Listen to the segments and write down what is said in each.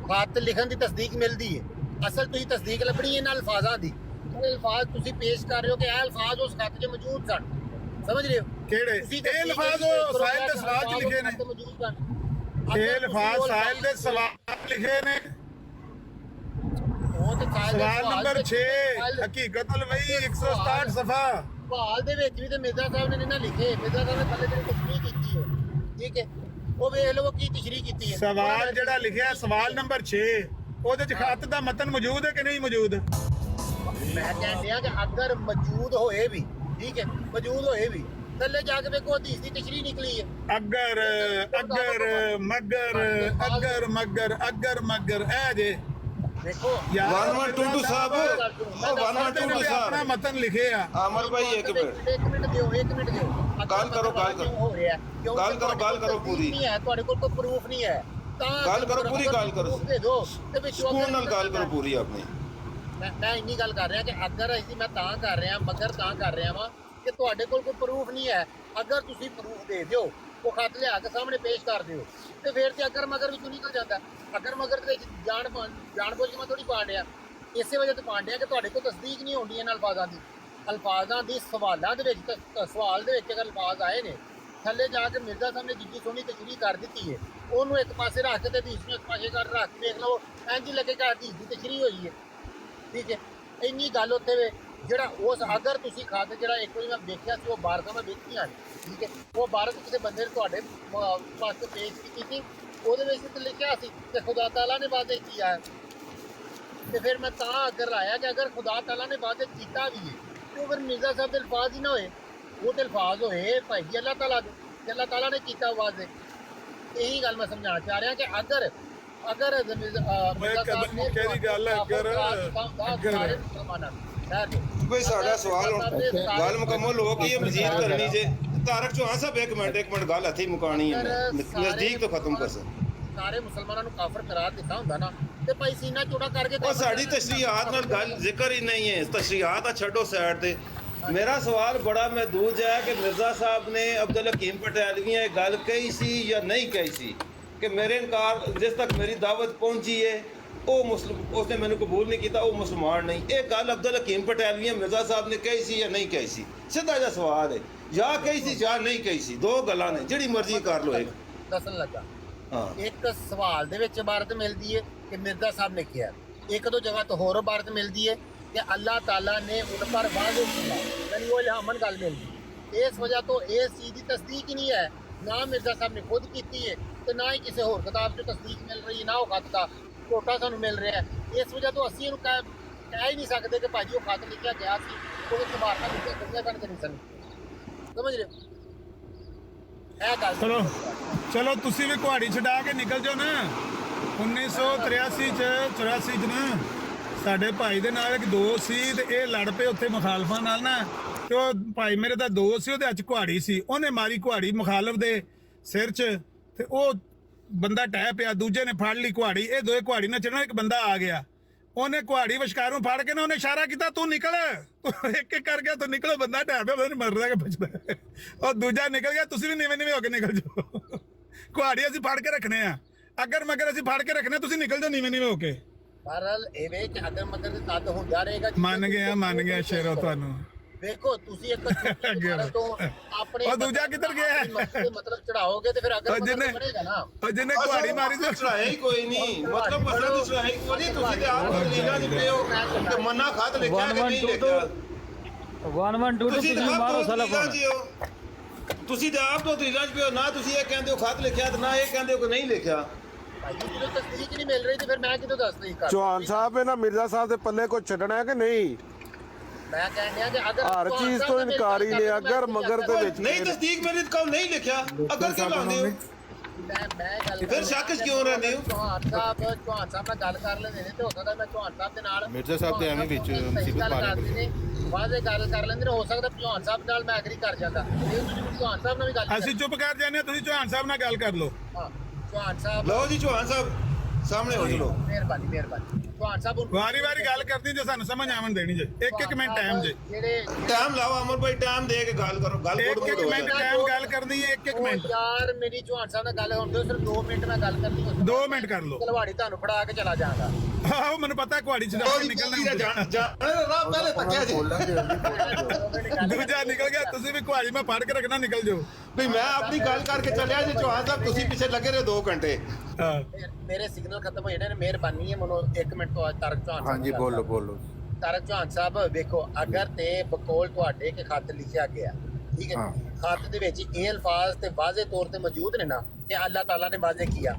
खत लिखन की तस्दीक मिलती है, असल तुसीं तस्दीक लभनी है इन्हां अल्फाजां दी। अल्फाज तुसीं पेश कर रहे हो कि ਇਹ अल्फाज उस खत 'ਚ मौजूद सन, समझ रहे हो? ਕਿਹੜੇ ਇਹ ਅਲਫਾਜ਼ ਉਹ ਸਾਹਿਲ ਦੇ ਸਵਾਲ 'ਚ ਲਿਖੇ ਨੇ, ਇਹ ਅਲਫਾਜ਼ ਸਾਹਿਲ ਦੇ ਸਵਾਲ ਲਿਖੇ ਨੇ। ਸਵਾਲ ਨੰਬਰ 6 ਹਕੀਕਤ ਅਲਵਈ 167 ਸਫਾ ਬਹਾਲ ਦੇ ਵਿੱਚ ਵੀ ਤੇ ਮਿਰਜ਼ਾ ਸਾਹਿਬ ਨੇ ਨਾ ਲਿਖੇ, ਮਿਰਜ਼ਾ ਸਾਹਿਬ ਨੇ ਥੱਲੇ ਜਿਹੜੀ ਤਸ਼ਰੀਹ ਕੀਤੀ ਹੈ, ਠੀਕ ਹੈ, ਉਹ ਵੇਖ ਲਓ ਕੀ ਤਸ਼ਰੀਹ ਕੀਤੀ ਹੈ। ਸਵਾਲ ਜਿਹੜਾ ਲਿਖਿਆ ਸਵਾਲ ਨੰਬਰ 6 ਉਹਦੇ 'ਚ ਖਤ ਦਾ ਮਤਨ ਮੌਜੂਦ ਹੈ ਕਿ ਨਹੀਂ ਮੌਜੂਦ? ਮੈਂ ਕਹਿੰਦੇ ਆ ਕਿ ਅਗਰ ਮੌਜੂਦ ਹੋਏ ਵੀ, ਠੀਕ ਹੈ, ਮੌਜੂਦ ਹੋਏ ਵੀ, ਥੱਲੇ ਜਾ ਕੇ ਵੇਖੋ ਹਦੀਸ ਦੀ ਤਸ਼ਰੀਹ ਨਿਕਲੀ ਹੈ। ਅਗਰ ਅਗਰ ਮਗਰ ਅਗਰ ਮਗਰ ਅਗਰ ਮਗਰ ਇਹ ਜੇ देखो यार 1122 साहब अपना मतन लिखे आ अमर भाई एक मिनट एक मिनट दियो गल करो हो रहा है गल करो पूरी नहीं है ਤੁਹਾਡੇ ਕੋਲ ਕੋਈ ਪ੍ਰੂਫ ਨਹੀਂ ਹੈ ਤਾਂ गल करो पूरी गल करो ਦੇ ਦੋ ਤੇ ਵਿੱਚ ਸਕੂਨ ਨਾਲ गल करो पूरी आपने ਮੈਂ ਇੰਨੀ ਗੱਲ ਕਰ ਰਿਹਾ ਕਿ ਅਗਰ ਅਸੀਂ ਮੈਂ ਤਾਂ ਕਰ ਰਿਹਾ ਮਗਰ ਤਾਂ ਕਰ ਰਿਹਾ ਵਾਂ ਕਿ ਤੁਹਾਡੇ ਕੋਲ ਕੋਈ ਪ੍ਰੂਫ ਨਹੀਂ ਹੈ। ਅਗਰ ਤੁਸੀਂ ਪ੍ਰੂਫ ਦੇ ਦਿਓ, ਉਹ ਖਤ ਲਿਆ ਕੇ ਸਾਹਮਣੇ ਪੇਸ਼ ਕਰ ਦਿਓ, ਤੇ ਫਿਰ ਤੇ ਅਗਰ ਮਗਰ ਵਿੱਚੋਂ ਨਿਕਲ ਜਾਂਦਾ। ਅਗਰ ਮਗਰ ਦੇ ਵਿੱਚ ਜਾਣ ਬੁੱਝ ਕੇ ਮੈਂ ਥੋੜੀ ਪਾਣ ਡਿਆ, ਇਸੇ ਵਜ੍ਹਾ ਤੋਂ ਪਾਣ ਡਿਆ ਕਿ ਤੁਹਾਡੇ ਕੋਲ ਤਸਦੀਕ ਨਹੀਂ ਹੁੰਦੀ ਇਹਨਾਂ ਅਲਫਾਜ਼ਾਂ ਦੀ ਸਵਾਲਾਂ ਦੇ ਵਿੱਚ ਸਵਾਲ ਦੇ ਵਿੱਚ ਅਗਰ ਅਲਫਾਜ਼ ਆਏ ਨੇ, ਥੱਲੇ ਜਾ ਕੇ ਮਿਰਜ਼ਾ ਸਾਹਿਬ ਨੇ ਜਿੱਡੀ ਸੋਹਣੀ ਤਸ਼ਰੀਹ ਕਰ ਦਿੱਤੀ ਹੈ, ਉਹਨੂੰ ਇੱਕ ਪਾਸੇ ਰੱਖ ਕੇ ਤੇ ਹਦੀਸ ਨੂੰ ਇੱਕ ਪਾਸੇ ਕਰ ਰੱਖ ਕੇ ਦੇਖ ਲਓ, ਇੰਝ ਲੱਗੇਗਾ ਹਦੀਸ ਦੀ ਤਸ਼ਰੀਹ ਹੋਈ ਹੈ, ਠੀਕ ਹੈ। ਇੰਨੀ ਗੱਲ ਉੱਥੇ ਵੇ ਜਿਹੜਾ ਉਸ ਅਗਰ ਤੁਸੀਂ ਖਤ ਜਿਹੜਾ ਇੱਕ ਵਾਰੀ ਮੈਂ ਦੇਖਿਆ ਸੀ, ਉਹ ਬਾਰਕਾਂ ਮੈਂ ਵੇਖੀਆਂ ਨੇ, ਠੀਕ ਹੈ, ਉਹ ਬਾਰਕ ਕਿਸੇ ਬੰਦੇ ਨੇ ਤੁਹਾਡੇ ਪਾਸੇ ਪੇਸ਼ ਕੀਤੀ ਸੀ, ਉਹਦੇ ਵਿੱਚ ਤੇ ਲਿਖਿਆ ਸੀ ਕਿ ਖੁਦਾ ਤਾਲਾ ਨੇ ਵਾਅਦੇ ਕੀਤਾ ਹੈ। ਤੇ ਫਿਰ ਮੈਂ ਤਾਂ ਅਗਰ ਲਾਇਆ ਕਿ ਅਗਰ ਖੁਦਾ ਤਾਲਾ ਨੇ ਵਾਅਦੇ ਕੀਤਾ ਵੀ ਹੈ ਤੇ ਉਹ ਫਿਰ ਮਿਰਜ਼ਾ ਸਾਹਿਬ ਦੇ ਅਲਫਾਜ਼ ਹੀ ਨਾ ਹੋਏ, ਉਹ ਤੇ ਅਲਫਾਜ਼ ਹੋਏ ਭਾਈ ਜੀ ਅੱਲਾਹ ਤਾਲਾ ਦੇ, ਕਿ ਅੱਲਾਹ ਤਾਲਾ ਨੇ ਕੀਤਾ ਵਾਅਦੇ। ਇਹੀ ਗੱਲ ਮੈਂ ਸਮਝਾਉਣਾ ਚਾਹ ਰਿਹਾ ਕਿ ਅਗਰ ਕਿਹੜੀ ਗੱਲ ਹੈ भाई साडा सवाल गल मुकम्मल हो गई है मजीद करनी जे तारक चौहान साहब एक मिनट गल हथी मुकानी है नजदीक तो खत्म कर ਸਾਰੇ ਮੁਸਲਮਾਨਾਂ ਨੂੰ ਕਾਫਰ ਕਰਾਰ ਦਿੱਤਾ ਹੁੰਦਾ ਨਾ ਤੇ ਭਾਈ ਸੀਨਾ ਚੋੜਾ ਕਰਕੇ ਉਹ ਸਾਡੀ ਤਸ਼ਰੀਹਾਤ ਨਾਲ ਗੱਲ ਜ਼ਿਕਰ ਹੀ ਨਹੀਂ ਹੈ ਤਸ਼ਰੀਹਾਤ ਆ ਛੱਡੋ ਸਾਈਡ ਤੇ ਮੇਰਾ ਸਵਾਲ ਬੜਾ ਮਹਿਦੂਦ ਹੈ ਕਿ ਮਿਰਜ਼ਾ ਸਾਹਿਬ ਨੇ ਅਬਦੁਲ ਹਕੀਮ ਪਟਿਆਲਵੀ ਇਹ ਗੱਲ ਕਹੀ ਸੀ ਜਾਂ ਨਹੀਂ ਕਹੀ ਸੀ ਕਿ ਮੇਰੇ ਇਨਕਾਰ ਜਿਸ ਤੱਕ ਮੇਰੀ ਦਾਵਤ ਪਹੁੰਚੀ ਹੈ ਉਹ ਮੁਸਲਮ ਉਸਨੇ ਮੈਨੂੰ ਕਬੂਲ ਨਹੀਂ ਕੀਤਾ ਉਹ ਮੁਸਲਮਾਨ ਨਹੀਂ ਇਹ ਗੱਲ ਅਬਦੁਲ ਹਕੀਮ ਪਟਿਆਲਵੀ ਮਿਰਜ਼ਾ ਸਾਹਿਬ ਨੇ ਕਹੀ ਸੀ ਜਾਂ ਨਹੀਂ ਕਹੀ ਸੀ ਸਿੱਧਾ ਜਿਹਾ ਸਵਾਲ ਹੈ ਜਾਂ ਕਹੀ ਸੀ ਜਾਂ ਨਹੀਂ ਕਹੀ ਸੀ ਦੋ ਗੱਲਾਂ ਨੇ ਜਿਹੜੀ ਮਰਜ਼ੀ ਕਰ ਲਓ ਇੱਕ ਦੱਸਣ ਲੱਗਾ ਹਾਂ ਇੱਕ ਸਵਾਲ ਦੇ ਵਿੱਚ ਇਬਾਰਤ ਮਿਲਦੀ ਹੈ ਕਿ ਮਿਰਜ਼ਾ ਸਾਹਿਬ ਨੇ ਕਿਹਾ ਇੱਕ ਦੋ ਜਗ੍ਹਾ ਤੋਂ ਹੋਰ ਇਬਾਰਤ ਮਿਲਦੀ ਹੈ ਕਿ ਅੱਲਾਹ ਤਾਲਾ ਨੇ उन पर वाज़े किया यानी वो इल्हामन गल मिलदी इस वजह तो इस चीज़ की तस्दीक ही नहीं है ना मिर्जा साहब ने खुद की है तो ना ही किसी होर किताब से तस्दीक मिल रही है ना वो खत का टोटा सानू मिल रहा है इस वजह तो असीं कह ही नहीं सकते कि भाजी वो खत लिखा गया सी वो इबारतां लिखियां गईयां सन कि नहीं सन समझ रहे हो ਚਲੋ ਚਲੋ ਤੁਸੀਂ ਵੀ ਕੁਹਾੜੀ ਛਡਾ ਕੇ ਨਿਕਲ ਜਾਓ ਨਾ 1983 ਚ 84 ਚ ਨਾ ਸਾਡੇ ਭਾਈ ਦੇ ਨਾਲ ਇੱਕ ਦੋਸਤ ਸੀ ਤੇ ਇਹ ਲੜ ਪਏ ਉੱਥੇ ਮੁਖਾਲਫਾਂ ਨਾਲ ਨਾ ਤੇ ਉਹ ਭਾਈ ਮੇਰੇ ਦਾ ਦੋਸਤ ਸੀ ਉਹਦੇ ਅੱਜ ਕੁਹਾੜੀ ਸੀ ਉਹਨੇ ਮਾਰੀ ਕੁਹਾੜੀ ਮੁਖਾਲਫ ਦੇ ਸਿਰ 'ਚ ਤੇ ਉਹ ਬੰਦਾ ਟਹਿ ਪਿਆ ਦੂਜੇ ਨੇ ਫੜ ਲਈ ਕੁਹਾੜੀ ਇਹ ਦੋਏ ਕੁਹਾੜੀ ਨਾਲ ਚੜਨਾ ਇੱਕ ਬੰਦਾ ਆ ਗਿਆ ਉਹਨੇ ਕੁਹਾੜੀ ਵਿਚਕਾਰੋਂ ਫੜ ਕੇ ਨਾ ਉਹਨੇ ਇਸ਼ਾਰਾ ਕੀਤਾ ਤੂੰ ਨਿਕਲ ਇੱਕ ਇੱਕ ਕਰ ਗਿਆ ਤੂੰ ਨਿਕਲੋ ਬੰਦਾ ਢਹਿ ਪਿਆ ਪਤਾ ਨਹੀਂ ਮਰਦਾ ਕਿ ਬਚਦਾ ਉਹ ਦੂਜਾ ਨਿਕਲ ਗਿਆ ਤੁਸੀਂ ਵੀ ਨੀਵੇਂ ਹੋ ਕੇ ਨਿਕਲ ਜਾਓ ਕੁਹਾੜੀ ਅਸੀਂ ਫੜ ਕੇ ਰੱਖਣੇ ਆ ਅਗਰ ਮਗਰ ਅਸੀਂ ਫੜ ਕੇ ਰੱਖਣੇ ਤੁਸੀਂ ਨਿਕਲ ਜਾਓ ਨੀਵੇਂ ਹੋ ਕੇ ਬਹਰਹਾਲ ਇਹ ਵੇ ਕਿ ਅਗਰ ਮਗਰ ਦੇ ਤਦ ਹੁੰਦਾ ਰਹੇਗਾ ਮੰਨ ਗਿਆ ਸ਼ੇਰੋ ਤੁਹਾਨੂੰ ਦੇਖੋ ਤੁਸੀਂ ਇੱਕ ਤੋਂ ਆਪਣੇ ਉਹ ਦੂਜਾ ਕਿੱਧਰ ਗਿਆ ਮਤਲਬ ਚੜਾਓਗੇ ਤੇ ਫਿਰ ਅਗਰ ਮਗਰ ਬਣੇਗਾ ਨਾ ਉਹ ਜਿਹਨੇ ਕੁਹਾੜੀ ਮਾਰੀ ਤੇ ਚੜਾਇਆ ਹੀ ਕੋਈ ਨਹੀਂ ਮਤਲਬ ਮਸਲਾ ਤਾਂ ਚੜਾਇਆ ਹੀ ਕੋਈ ਨਹੀਂ ਤੁਸੀਂ ਤੇ ਆਪ ਦਲੀਲਾਂ ਦਿੱਤੇ ਹੋ ਕਿ ਮੰਨਾ ਖਾਤ ਲਿਖਿਆ ਕਿ ਨਹੀਂ ਲਿਖਿਆ 1122 ਤੁਸੀਂ ਮਾਰੋ ਸਲਫ ਤੁਸੀਂ ਤੇ ਆਪ ਤੋਂ ਦਲੀਲਾਂ ਪਿਓ ਨਾ ਤੁਸੀਂ ਇਹ ਕਹਿੰਦੇ ਹੋ ਖਤ ਲਿਖਿਆ ਤੇ ਨਾ ਇਹ ਕਹਿੰਦੇ ਹੋ ਕਿ ਨਹੀਂ ਲਿਖਿਆ ਭਾਈ ਜਦੋਂ ਤਸਦੀਕ ਨਹੀਂ ਮਿਲ ਰਹੀ ਤੇ ਫਿਰ ਮੈਂ ਕਿਦੋਂ ਦੱਸ ਨਹੀਂ ਕਰ ਚੌਹਾਨ ਸਾਹਿਬ ਇਹਨਾਂ ਮਿਰਜ਼ਾ ਸਾਹਿਬ ਦੇ ਪੱਲੇ ਕੋਈ ਛੱਡਣਾ ਹੈ ਕਿ ਨਹੀਂ ਮੈਂ ਕਹਿੰਦਾ ਕਿ ਅਗਰ ਹਰ ਚੀਜ਼ ਤੋਂ ਇਨਕਾਰੀ ਨੇ ਅਗਰ ਮਗਰ ਦੇ ਵਿੱਚ ਨਹੀਂ ਤਸਦੀਕ ਮੇਰੇ ਕੋਲ ਨਹੀਂ ਲਿਖਿਆ ਅਗਰ ਕਿਉਂ ਲਾਉਂਦੇ ਹੋ ਮੈਂ ਗੱਲ ਫਿਰ ਸ਼ੱਕ ਕਿਉਂ ਰਹਿੰਦੇ ਹੋ ਚੌਹਾਨ ਸਾਹਿਬ ਨਾਲ ਗੱਲ ਕਰ ਲੈਂਦੇ ਨੇ ਤੇ ਹੋ ਸਕਦਾ ਮੈਂ ਚੌਹਾਨ ਸਾਹਿਬ ਦੇ ਨਾਲ ਮਿਰਜ਼ਾ ਸਾਹਿਬ ਤੇ ਐਵੇਂ ਵਿੱਚ ਮੁਸੀਬਤ ਪਾ ਰਹੇ ਵਾਅਦੇ ਗੱਲ ਕਰ ਲੈਂਦੇ ਨੇ ਹੋ ਸਕਦਾ ਚੌਹਾਨ ਸਾਹਿਬ ਨਾਲ ਮੈਂ ਐਗਰੀ ਕਰ ਜਾਂਦਾ ਇਹ ਤੁਸੀਂ ਚੌਹਾਨ ਸਾਹਿਬ ਨਾਲ ਵੀ ਗੱਲ ਅਸੀਂ ਚੁੱਪ ਕਰ ਜਾਂਦੇ ਤੁਸੀਂ ਚੌਹਾਨ ਸਾਹਿਬ ਨਾਲ ਗੱਲ ਕਰ ਲਓ ਹਾਂ ਚੌਹਾਨ ਸਾਹਿਬ ਲਓ ਜੀ ਚੌਹਾਨ ਸਾਹਿਬ ਸਾਹਮਣੇ ਹੋ ਚਲੋ। ਮਿਹਰਬਾਨੀ ਚੌਹਾਨ ਸਾਹਿਬ ਹੁਣ ਵਾਰੀ ਵਾਰੀ ਗੱਲ ਕਰਦੀ ਜੇ ਸਾਨੂੰ ਸਮਝ ਆਵਣ ਦੇਣੀ ਜੇ ਇੱਕ ਮਿੰਟ ਟਾਈਮ ਜੇ ਜਿਹੜੇ ਟਾਈਮ ਲਾਓ ਅਮਰ ਭਾਈ, ਟਾਈਮ ਦੇ ਕੇ ਗੱਲ ਕਰੋ, ਗੱਲ ਇੱਕ ਗੁੱਡ ਹੋ ਮਿੰਟ ਜਾਏ। ਟਾਈਮ ਗੱਲ ਕਰਨੀ ਹੈ ਇੱਕ ਉਹ ਮਿੰਟ ਯਾਰ ਮੇਰੀ ਚੌਹਾਨ ਸਾਹਿਬ ਨਾਲ ਗੱਲ ਹੋਣ ਦਿਓ, ਸਿਰਫ 2 ਮਿੰਟ ਮੈਂ ਗੱਲ ਕਰਨੀ 2 ਮਿੰਟ ਕਰ ਲਓ। ਤਲਵਾੜੀ ਤੁਹਾਨੂੰ ਫੜਾ ਕੇ ਚਲਾ ਜਾਵਾਂਗਾ। ਆਹੋ ਮੈਨੂੰ ਪਤਾ ਕੁਹਾੜੀ ਚ ਜਾ ਕੇ ਨਿਕਲਣਾ ਰਾਹ ਪਹਿਲੇ ਤੱਕਿਆ ਜੀ ਦੂਜਾ ਨਿਕਲ ਗਿਆ, ਤੁਸੀਂ ਵੀ ਕੁਹਾੜੀ ਮੈਂ ਫੜ ਕੇ ਰੱਖਣਾ, ਨਿਕਲ ਜਾਓ। ਵੀ ਮੈਂ ਆਪਣੀ ਗੱਲ ਕਰਕੇ ਚੱਲਿਆ ਜੀ ਚੌਹਾਨ ਸਾਹਿਬ, ਤੁਸੀਂ ਪਿੱਛੇ ਲੱਗੇ ਰਹੇ 2 ਘੰਟੇ। ਹਾਂ ਮੇਰੇ ਸਿਗਨਲ ਖਤਮ ਹੋ ਜਾਣੇ ਨੇ, ਮਿਹਰਬਾਨੀ ਹੈ ਮੈਨੂੰ 1 ਮਿੰਟ ਤੋਂ ਤਾਰਕ ਚੌਹਾਨ ਸਾਹਿਬ ਹਾਂਜੀ ਨਾਲ ਗੱਲ ਬੋਲੋ ਤਾਰਕ ਚੌਹਾਨ ਸਾਹਿਬ ਵੇਖੋ, ਅਗਰ ਤੇ ਬਕੌਲ ਤੁਹਾਡੇ ਕੇ ਖੱਤ ਲਿਖਿਆ ਗਿਆ, ਠੀਕ ਹੈ, ਹਾਂ। ਖੱਤ ਦੇ ਵਿੱਚ ਇਹ ਅਲਫਾਜ਼ ਤੇ ਵਾਜ਼ੇ ਤੌਰ ਤੇ ਮੌਜੂਦ ਨੇ ਨਾ ਕਿ ਅੱਲਾਹ ਤਾਲਾ ਨੇ ਵਾਜ਼ੇ ਕੀਆ,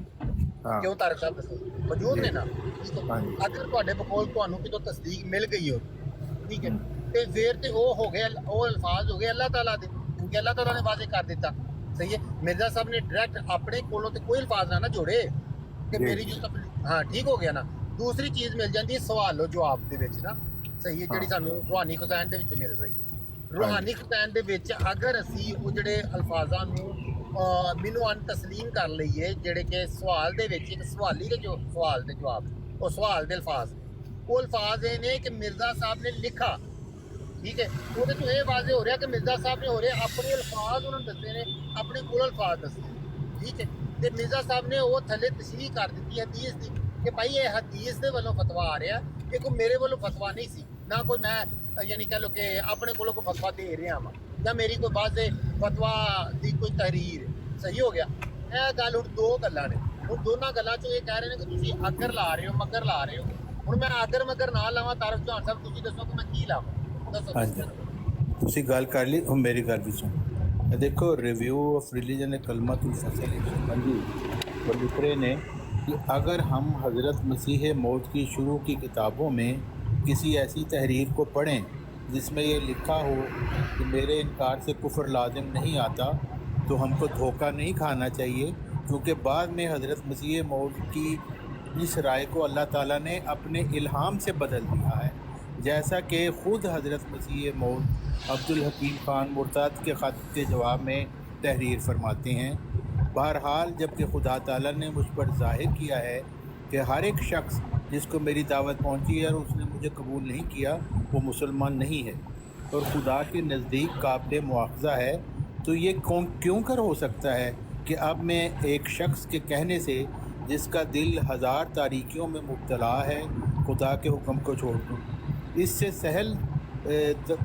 ਹਾਂ ਕਿਉਂ ਤਾਰਕ ਸਾਹਿਬ ਦੱਸੋ ਮੌਜੂਦ ਨੇ ਨਾ, ਠੀਕ ਹੈ। ਹਾਂਜੀ। ਅਗਰ ਤੁਹਾਡੇ ਬਕੌਲ ਤੁਹਾਨੂੰ ਕਿਤੋਂ ਤਸਦੀਕ ਮਿਲ ਗਈ ਹੋ, ਠੀਕ ਹੈ, ਤੇ ਫਿਰ ਤੇ ਉਹ ਹੋ ਗਿਆ, ਉਹ ਅਲਫਾਜ਼ ਹੋ ਗਏ ਅੱਲਾਹ ਤਾਲਾ ਦੇ, ਕਿਉਂਕਿ ਅੱਲਾਹ ਤਾਲਾ ਨੇ ਵਾਜ਼ੇ ਕਰ ਦਿੱਤਾ, ਸਹੀ ਹੈ। ਮਿਰਜ਼ਾ ਸਾਹਿਬ ਨੇ ਡਾਇਰੈਕਟ ਆਪਣੇ ਕੋਲੋਂ ਤੇ ਕੋਈ ਅਲਫਾਜ਼ ਨਾ ਜੋੜੇ ਕਿ ਮੇਰੀ ਜੋ ਹਾਂ ਠੀਕ ਹੋ ਗਿਆ ਨਾ। ਦੂਸਰੀ ਚੀਜ਼ ਮਿਲ ਜਾਂਦੀ ਹੈ ਸਵਾਲੋ ਜਵਾਬ ਦੇ ਵਿੱਚ ਨਾ, ਸਹੀ ਹੈ, ਜਿਹੜੀ ਸਾਨੂੰ ਰੂਹਾਨੀ ਖਜ਼ਾਨ ਦੇ ਵਿੱਚ ਮਿਲ ਰਹੀ ਹੈ। ਰੂਹਾਨੀ ਖਜ਼ਾਨ ਦੇ ਵਿੱਚ ਅਗਰ ਅਸੀਂ ਉਹ ਜਿਹੜੇ ਅਲਫਾਜ਼ਾਂ ਨੂੰ ਮੈਨੂੰ ਤਸਲੀਮ ਕਰ ਲਈਏ, ਜਿਹੜੇ ਕਿ ਸਵਾਲ ਦੇ ਵਿੱਚ ਇੱਕ ਸਵਾਲੀ ਦੇ ਜੋ ਸਵਾਲ ਦੇ ਜਵਾਬ, ਉਹ ਸਵਾਲ ਦੇ ਅਲਫਾਜ਼, ਉਹ ਅਲਫਾਜ਼ ਇਹ ਨੇ ਕਿ ਮਿਰਜ਼ਾ ਸਾਹਿਬ ਨੇ ਲਿਖਾ, ਠੀਕ ਹੈ, ਉਹਦੇ ਤੋਂ ਇਹ ਵਾਜ਼ੇ ਹੋ ਰਿਹਾ ਕਿ ਮਿਰਜ਼ਾ ਸਾਹਿਬ ਨੇ ਹੋ ਰਿਹਾ ਆਪਣੇ ਅਲਫਾਜ਼ ਉਹਨਾਂ ਨੂੰ ਦੱਸੇ ਨੇ, ਆਪਣੇ ਕੋਲ ਅਲਫਾਜ਼ ਦੱਸੇ, ਠੀਕ ਹੈ। ਤੇ ਮਿਰਜ਼ਾ ਸਾਹਿਬ ਨੇ ਉਹ ਥੱਲੇ ਤਸ਼ਰੀਹ ਕਰ ਦਿੱਤੀ ਹਦੀਸ ਦੀ ਕਿ ਭਾਈ ਇਹ ਹਦੀਸ ਦੇ ਵੱਲੋਂ ਫਤਵਾ ਆ ਰਿਹਾ, ਇਹ ਕੋਈ ਮੇਰੇ ਵੱਲੋਂ ਫਤਵਾ ਨਹੀਂ ਸੀ, ਨਾ ਕੋਈ ਮੈਂ ਯਾਨੀ ਕਹ ਲਓ ਕਿ ਆਪਣੇ ਕੋਲੋਂ ਕੋਈ ਫਤਵਾ ਦੇ ਰਿਹਾ ਵਾਂ, ਜਾਂ ਮੇਰੀ ਕੋਈ ਬਾਜ਼ੇ ਫਤਵਾ ਦੀ ਕੋਈ ਤਹਰੀਰ, ਸਹੀ ਹੋ ਗਿਆ। ਇਹ ਗੱਲ ਹੁਣ 2 ਗੱਲਾਂ ਨੇ, ਹੁਣ ਦੋਨਾਂ ਗੱਲਾਂ 'ਚੋਂ ਇਹ ਕਹਿ ਰਹੇ ਨੇ ਕਿ ਤੁਸੀਂ ਅਗਰ ਲਾ ਰਹੇ ਹੋ, ਮਗਰ ਲਾ ਰਹੇ ਹੋ। ਹੁਣ ਮੈਂ ਅਗਰ ਮਗਰ ਨਾ ਲਾਵਾਂ, ਤਾਰਕ ਚੌਹਾਨ ਸਾਹਿਬ ਤੁਸੀਂ ਦੱਸੋ ਕਿ ਮੈਂ ਕੀ ਲਾਵਾਂ, ਦੱਸੋ। ਹਾਂਜੀ ਤੁਸੀਂ ਗੱਲ ਕਰ ਲਈ, ਹੁਣ ਮੇਰੀ ਗੱਲ ਵੀ ਸੁਣ। ਇਹ ਦੇਖੋ रिव्यू ऑफ रिलीजन कलमतुल फसल जी वो लिख रहे ने कि अगर हम हज़रत मसीह मौत की शुरू की किताबों में किसी ऐसी तहरीर को पढ़ें जिसमें ये लिखा हो कि मेरे इनकार से कुफ्र लाजिम नहीं आता, तो हमको धोखा नहीं खाना चाहिए, क्योंकि बाद में हज़रत मसीह मौत की इस राय को अल्लाह ताला ने अपने इल्हाम से बदल दिया है, जैसा कि ख़ुद हज़रत मसीह मौत अब्दुल हकीम ख़ान मुर्ताद के ख़त के जवाब में तहरीर फरमाते हैं। बहरहाल जबकि खुदा ताला ने मुझ पर ज़ाहिर किया है कि हर एक शख्स जिसको मेरी दावत पहुंची है और उसने मुझे कबूल नहीं किया वो मुसलमान नहीं है और खुदा के नज़दीक काबिल मुआख़ज़ा है, तो ये क्यों कर हो सकता है कि अब मैं एक शख्स के कहने से जिसका दिल हज़ार तारीकियों में मुब्तला है खुदा के हुक्म को छोड़ दूँ। इससे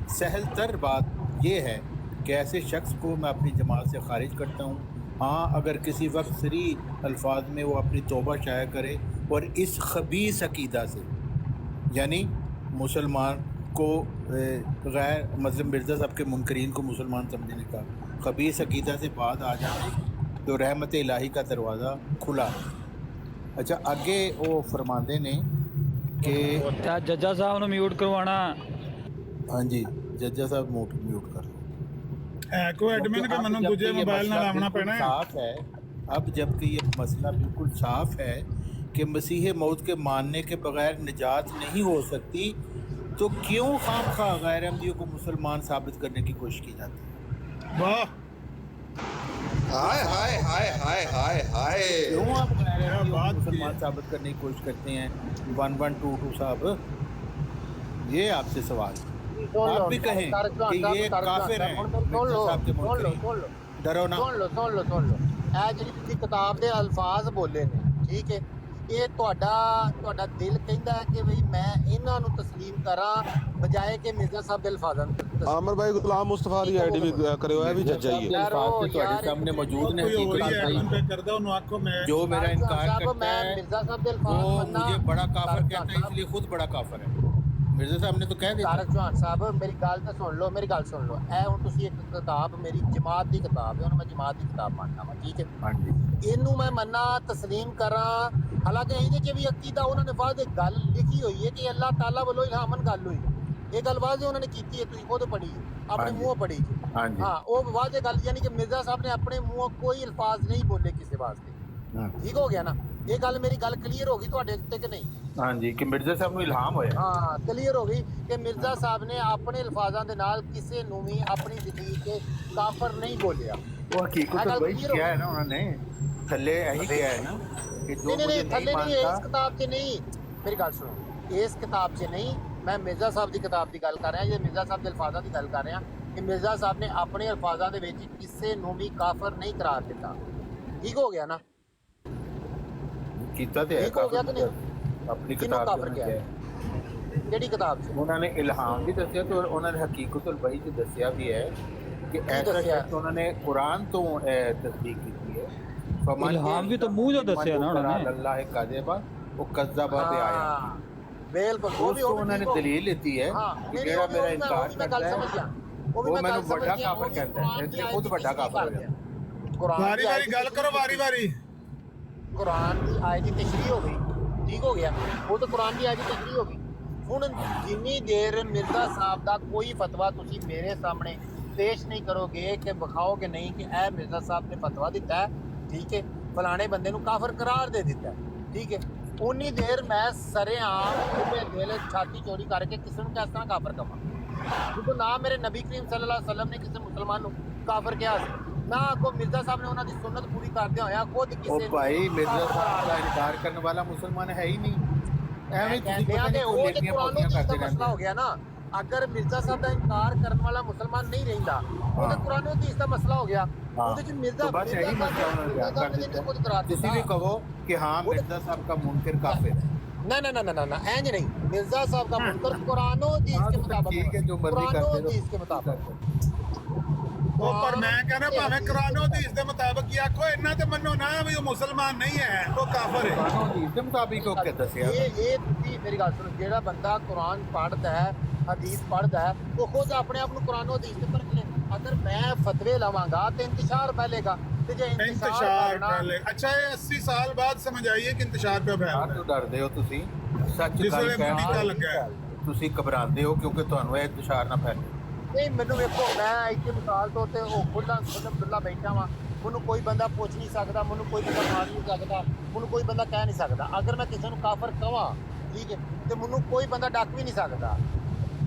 सहल तर बात यह है कि ऐसे शख्स को मैं अपनी जमात से ख़ारिज करता हूँ। हाँ, अगर किसी वक्त सरी अल्फाज में वो अपनी तौबा शाया करे और इस खबीस अकीदा से, यानी मुसलमान को गैर मतलब मिर्ज़ा साहब के मुनकरीन को मुसलमान समझने का खबीस अकीदा से बात आ जाए तो रहमत इलाही का दरवाज़ा खुला। अच्छा, आगे वो फरमाते ने कि ਤਾਂ ਜੱਜਾ ਸਾਹਿਬ ਨੂੰ ਮਿਊਟ ਕਰਵਾਉਣਾ। हाँ जी, जज्जा साहब म्यूट कर लो। ਹੈ ਕੋਈ ਐਡਮਿਨ ਕਿ ਮੈਨੂੰ ਦੂਜੇ ਮੋਬਾਈਲ ਨਾਲ ਆਉਣਾ ਪੈਣਾ ਹੈ। साफ है अब, जबकि ये मसला बिल्कुल साफ है कि मसीह मौत के मानने के बगैर निजात नहीं हो सकती, तो क्यों खामखा गैर अहमदियों को मुसलमान साबित करने की कोशिश की जाती है? ਵਾਹ हाय हाय हाय हाय हाय हाय। क्यों आप गैर अहमदियों को बात मुसलमान साबित करने की कोशिश करते हैं? 1122 साहब, ये आपसे सवाल। आप भी कहें कि ये काफिर हैं, मिर्ज़ा साहब के मुनकरीन, डरो ना। ਸੁਣ ਲਓ ਇਹ ਜਿਹੜੀ ਤੁਸੀਂ ਕਿਤਾਬ ਦੇ ਅਲਫਾਜ਼ ਬੋਲੇ ਨੇ, ਠੀਕ ਹੈ, ਇਹ ਤੁਹਾਡਾ ਦਿਲ ਕਹਿੰਦਾ ਹੈ ਕਿ ਬਈ ਮੈਂ ਇਹਨਾਂ ਨੂੰ ਤਸਲੀਮ ਕਰਾਂ ਬਜਾਏ ਕਿ ਮਿਰਜ਼ਾ ਸਾਹਿਬ ਦੇ ਅਲਫਾਜ਼ਾਂ ਨੂੰ ਤਸਲੀਮ। ਆਮਰ ਭਾਈ ਗੁਲਾਮ ਮੁਸਤਫਾ ਦੀ ਆਈਡੀ ਵੀ ਕਰਿਓ, ਇਹ ਵੀ ਜੱਜਾ ਹੀ ਹੈ। अल्फाज तो तुम्हारे सामने मौजूद ने, ਕੋਈ ਹੋ ਰਹੀ ਹੈ हकीकत ਐਡਮਿਨ पे करदा ਉਹਨੂੰ ਆਖੋ ਮੈਂ जो मेरा इनकार करता मैं है मिर्जा साहब के वो अल्फाज बनना, मुझे बड़ा काफिर तारक कहता है, साहब, इसलिए खुद बड़ा काफिर है। मिर्जा साहब ने तो कह दिया। ਤਾਰਕ ਚੌਹਾਨ ਸਾਹਿਬ ਮੇਰੀ ਗੱਲ ਤਾਂ ਸੁਣ ਲਓ, ਮੇਰੀ ਗੱਲ ਸੁਣ ਲਓ। ਇਹ ਹੁਣ ਤੁਸੀਂ ਇੱਕ ਕਿਤਾਬ, ਮੇਰੀ ਜਮਾਤ ਦੀ ਕਿਤਾਬ ਹੈ, ਉਹਨੂੰ ਮੈਂ ਜਮਾਤ ਦੀ ਕਿਤਾਬ ਮੰਨਦਾ ਵਾ, ਠੀਕ ਹੈ। हाँ जी, ਇਹਨੂੰ ਮੈਂ ਮੰਨਾਂ, ਤਸਲੀਮ ਕਰਾਂ, ਹਾਲਾਂਕਿ ਇਹਦੇ 'ਚ ਵੀ ਅਕੀਦਾ ਉਹਨਾਂ ਨੇ ਵਾਜ਼ੇ ਗੱਲ ਲਿਖੀ ਹੋਈ ਹੈ ਕਿ ਅੱਲਾਹ ਤਾਲਾ ਵੱਲੋਂ ਇਲਹਾਮਨ ਗੱਲ ਹੋਈ, ਇਹ ਗੱਲ ਵਾਜ਼ੇ ਉਹਨਾਂ ਨੇ ਕੀਤੀ ਹੈ, ਤੁਸੀਂ ਖੁਦ ਪੜ੍ਹੀ ਆਪਣੇ ਹਾਂਜੀ। ਮੂੰਹੋਂ ਪੜ੍ਹੀ ਜੀ। हाँ जी, ਹਾਂ, ਉਹ ਵਾਜ਼ੇ ਗੱਲ ਯਾਨੀ ਕਿ ਮਿਰਜ਼ਾ ਸਾਹਿਬ ਨੇ ਆਪਣੇ ਮੂੰਹੋਂ ਕੋਈ ਅਲਫਾਜ਼ ਨਹੀਂ ਬੋਲੇ ਕਿਸੇ ਵਾਸਤੇ, हाँ। ਠੀਕ ਹੋ ਗਿਆ ਨਾ। ਇਹ ਗੱਲ ਮੇਰੀ ਗੱਲ ਕਲੀਅਰ ਹੋ ਗਈ ਤੁਹਾਡੇ ਉੱਤੇ ਕਿ ਨਹੀਂ? हाँ जी, कि मिर्जा साहब को इल्हाम होया। ਹਾਂ, ਕਲੀਅਰ ਹੋ ਗਈ ਕਿ ਮਿਰਜ਼ਾ ਸਾਹਿਬ ਨੇ ਆਪਣੇ ਅਲਫਾਜ਼ਾਂ ਦੇ ਨਾਲ ਕਿਸੇ ਨੂੰ ਵੀ ਆਪਣੀ ਜ਼ਿੰਦਗੀ 'ਚ ਕਾਫਰ ਨਹੀਂ ਬੋਲਿਆ। वो हकीकत अगर तो वही clear हो किया है गई। ना उन्होंने। ਥੱਲੇ ਇਹੀ ਕਿਹਾ ਹੈ ਨਾ ਕਿ ਜੋ ਨਹੀਂ ਮੁਝੇ ਨਹੀਂ ਨਹੀਂ ਥੱਲੇ ਨਹੀਂ, ਇਸ ਮਾनता ਕਿਤਾਬ 'ਚ ਨਹੀਂ, ਮੇਰੀ ਗੱਲ ਸੁਣੋ, ਇਸ ਕਿਤਾਬ 'ਚ ਨਹੀਂ, ਮੈਂ ਮਿਰਜ਼ਾ ਸਾਹਿਬ ਦੀ ਕਿਤਾਬ ਦੀ ਗੱਲ ਕਰ ਰਿਹਾ, ਜੇ ਮਿਰਜ਼ਾ ਸਾਹਿਬ ਦੇ ਅਲਫਾਜ਼ਾਂ ਦੀ ਗੱਲ ਕਰ ਰਿਹਾ ਕਿ ਮਿਰਜ਼ਾ ਸਾਹਿਬ ਨੇ ਆਪਣੇ ਅਲਫਾਜ਼ਾਂ ਦੇ ਵਿੱਚ ਕਿਸੇ ਨੂੰ ਵੀ ਕਾਫਰ ਨਹੀਂ ਕਰਾਰ ਦਿੱਤਾ। ਠੀਕ ਹੋ ਗਿਆ ਨਾ? ਕੀਤਾ ਤੇ ਹੈ ਠੀਕ ਹੋ ਗਿਆ ਕਿ ਨਹੀਂ? ਆਪਣੀ ਕਿਹਨੂੰ ਕਿਤਾਬ ਕਾਫਰ ਚ ਕਿਹਾ? ਕਿਹਾ। ਕਿਹੜੀ ਕਿਤਾਬ 'ਚ? ਉਹਨਾਂ ਨੇ ਇਲਹਾਮ ਵੀ ਦੱਸਿਆ ਤੇ ਉਹਨਾਂ ਨੇ ਹਕੀਕਤੁਲ ਵਹੀ ਚ ਦੱਸਿਆ ਵੀ ਹੈ ਕਿ ਐਸਾ ਦੱਸਿਆ? ਸ਼ਖਸ ਉਹਨਾਂ ਨੇ ਕੁਰਾਨ ਤੋਂ ਤਸਦੀਕ ਕੀਤੀ ਹੈ। ਫਮਨ ਇਲਹਾਮ ਵੀ ਤਾਂ ਮੂੰਹ ਜੋ ਦੱਸਿਆ ਨਾ ਉਹਨਾਂ ਨੇ। ਅੱਲਾਹ ਕਾਜ਼ਿਬਾ ਉਹ ਕਜ਼ਬਾ ਤੇ ਆਇਆ ਹਾਂ, ਬਿਲਕੁਲ। ਉਹ ਵੀ ਉਹਨਾਂ ਨੇ ਦਲੀਲ ਦਿੱਤੀ ਹੈ ਹਾਂ, ਕਿ ਨਹੀਂ, ਜਿਹੜਾ ਉਹ ਵੀ ਮੇਰਾ ਮੈਂ ਇਨਕਾਰ ਗੱਲ ਕਰਦਾ ਹੈ ਸਮਝ ਗਿਆ। ਉਹ ਵੀ ਉਹ ਮੈਂ ਗੱਲ ਮੈਨੂੰ ਸਮਝ ਵੱਡਾ ਗਿਆ, ਕਾਫਰ ਉਹ ਵੀ ਕਹਿੰਦਾ ਹੈ, ਕੁਰਾਨ ਦੀ ਇਹ ਆਇਤ ਖੁਦ ਦੀ ਵੱਡਾ ਤਸ਼ਰੀਹ ਕਾਫਰ ਕਰਦੇ ਹੋਇਆ। ਆ। ਕੁਰਾਨ ਦੀ ਵਾਰੀ ਵਾਰੀ ਆਇਤ ਦੀ ਗੱਲ ਕਰੋ, ਵਾਰੀ ਵਾਰੀ। ਕੁਰਾਨ ਦੀ ਆਇਤ ਦੀ ਤਸ਼ਰੀਹ ਹੋ ਗਈ, ਠੀਕ ਹੋ ਗਿਆ। ਉਹ ਤਾਂ ਕੁਰਾਨ ਦੀ ਆਇਤ ਦੀ ਤਸ਼ਰੀਹ ਹੋ ਗਈ। ਹੁਣ ਜਿੰਨੀ ਦੇਰ ਮਿਰਜ਼ਾ ਸਾਹਿਬ ਦਾ ਕੋਈ ਫਤਵਾ ਤੁਸੀਂ ਮੇਰੇ ਸਾਹਮਣੇ ਪੇਸ਼ ਨਹੀਂ ਕਰੋਗੇ ਕਿ ਵਿਖਾਓਗੇ ਨਹੀਂ ਕਿ ਇਹ ਮਿਰਜ਼ਾ ਸਾਹਿਬ ਨੇ ਫਤਵਾ ਦਿੱਤਾ ਹੈ, ਠੀਕ ਹੈ, ਫਲਾਣੇ ਬੰਦੇ ਨੂੰ ਕਾਫਰ ਕਰਾਰ ਦੇ ਦਿੱਤਾ ਹੈ, ਠੀਕ ਹੈ, ਉਨੀ ਦੇਰ ਮੈਂ ਸਰੇਆਮ ਉਹਦੇ ਦਿਲ ਛਾਤੀ ਚੋਰੀ ਕਰਕੇ ਕਿਸੇ ਨੂੰ ਕਿਸ ਤਰ੍ਹਾਂ ਕਾਫਰ ਕਵਾਂ? ਕਿਉਂਕਿ ਨਾ ਮੇਰੇ ਨਬੀ ਕਰੀਮ ਸੱਲੱਲਾਹੁ ਅਲੈਹਿ ਵਸੱਲਮ ਨੇ ਕਿਸੇ ਮੁਸਲਮਾਨ ਨੂੰ ਕਾਫਰ ਕਿਹਾ ਸੀ, ਨਾ ਕੋ ਮਿਰਜ਼ਾ ਸਾਹਿਬ ਨੇ ਉਹਨਾਂ ਦੀ ਸੁਨਨਤ ਪੂਰੀ ਕਰਦਿਆਂ ਹੋਇਆ ਖੁਦ ਕਿਸੇ ਉਹ ਨੂੰ ਭਾਈ ਮਿਰਜ਼ਾ ਕਾਫਰ ਸਾਹਿਬ ਦਾ ਕਰਾਰ ਇਨਕਾਰ ਕਰਨ ਵਾਲਾ ਮੁਸਲਮਾਨ ਹੈ ਹੀ ਨਹੀਂ। ਐਵੇਂ ਤੁਸੀਂ ਕਹਿੰਦੇ ਪਤਾ ਆ ਕਿ ਨਹੀਂ ਉਹ ਕੋਈ ਤੇ ਲੇਖੀਆਂ ਕੁਰਾਨੋਂ ਪੋਥੀਆਂ ਦੀ ਕਰਦੇ ਦਾ ਮਸਲਾ ਹੋ ਰਹਿੰਦੇ। ਗਿਆ ਨਾ। ਅਗਰ ਮਿਰਜ਼ਾ ਸਾਹਿਬ ਦਾ ਇਨਕਾਰ ਕਰਨ ਵਾਲਾ ਮੁਸਲਮਾਨ ਨਹੀਂ ਰਹਿੰਦਾ, ਉਹ ਤੇ ਕੁਰਾਨੋਂ ਦੀ ਦਾ ਮਸਲਾ ਹੋ ਗਿਆ। ਉਹਦੇ ਚ ਮਿਰਜ਼ਾ तो बस यही मसला उन्होंने बयान कर दिया। किसी भी कहो कि हाँ मिर्जा साहब का मुनकर काफिर है। ना ना ना ना ना ना इंज नहीं, मिर्जा साहब का मुनकर कुरानो हदीस हाँ के तो फिर मुताबिक ठीक है जो मर्जी कुरानो करते हदीस के मुताबिक ਉਹ ਪਰ ਮੈਂ ਕਹਿੰਦਾ ਭਾਵੇਂ ਕੁਰਾਨੋ ਹਦੀਸ ਦੇ ਮੁਤਾਬਕ ਹੀ ਆਖੋ, ਇਹਨਾਂ ਤੇ ਮੰਨੋ ਨਾ ਵੀ ਉਹ ਮੁਸਲਮਾਨ ਨਹੀਂ ਹੈ, ਉਹ ਕਾਫਰ ਹੈ। कुरानो हदीस के मुताबिक हो के दसिया ਇਹ ਤੁਸੀਂ ਮੇਰੀ ਗੱਲ ਸੁਣੋ, ਜਿਹੜਾ ਬੰਦਾ ਕੁਰਾਨ ਪੜ੍ਹਦਾ ਹੈ, ਹਦੀਸ ਪੜ੍ਹਦਾ ਹੈ, ਉਹ ਖੁਦ ਆਪਣੇ ਆਪ ਨੂੰ ਕੁਰਾਨੋ ਹਦੀਸ ਤੇ ਪਰਖ ਲੈ। ਅਗਰ ਮੈਂ ਫਤਵੇ ਲਵਾਂਗਾ ਤੇ ਇੰਤਸ਼ਾਰ ਫੈਲੇਗਾ, ਤੇ ਜੇ ਇੰਤਸ਼ਾਰ ਪहले अच्छा ये 80 साल बाद समझ आई है कि इंतशार पे फैल ਯਾਰ ਤੂੰ ਡਰਦੇ ਹੋ ਤੁਸੀਂ ਸੱਚ ਜਿਸ ਗੱਲ ਵੇਲੇ ਟੀਕਾ ਕਹਿ ਲੱਗਿਆ ਹੈ। ਤੁਸੀਂ ਘਬਰਾਉਂਦੇ ਹੋ ਕਿਉਂਕਿ ਤੁਹਾਨੂੰ ਇਹ ਇੰਤਸ਼ਾਰ ਨਾ ਫੈਲੇ। ਨਹੀਂ, ਮੈਨੂੰ ਵੇਖੋ, ਮੈਂ ਇੱਥੇ ਮਿਸਾਲ ਤੋਂ ਤੇ ਉਹ ਖੁੱਲਾ ਬੈਠਾ ਵਾਂ, ਮੈਨੂੰ ਕੋਈ ਬੰਦਾ ਪੁੱਛ ਨਹੀਂ ਸਕਦਾ, ਮੈਨੂੰ ਕੋਈ ਬੰਦਾ ਮਾਰ ਨਹੀਂ ਸਕਦਾ, ਮੈਨੂੰ ਕੋਈ ਬੰਦਾ ਕਹਿ ਨਹੀਂ ਸਕਦਾ। ਅਗਰ ਮੈਂ ਕਿਸੇ ਨੂੰ ਕਾਫਰ ਕਵਾਂ, ਠੀਕ ਹੈ, ਤੇ ਮੈਨੂੰ ਕੋਈ ਬੰਦਾ ਡੱਕ ਵੀ ਨਹੀਂ ਸਕਦਾ।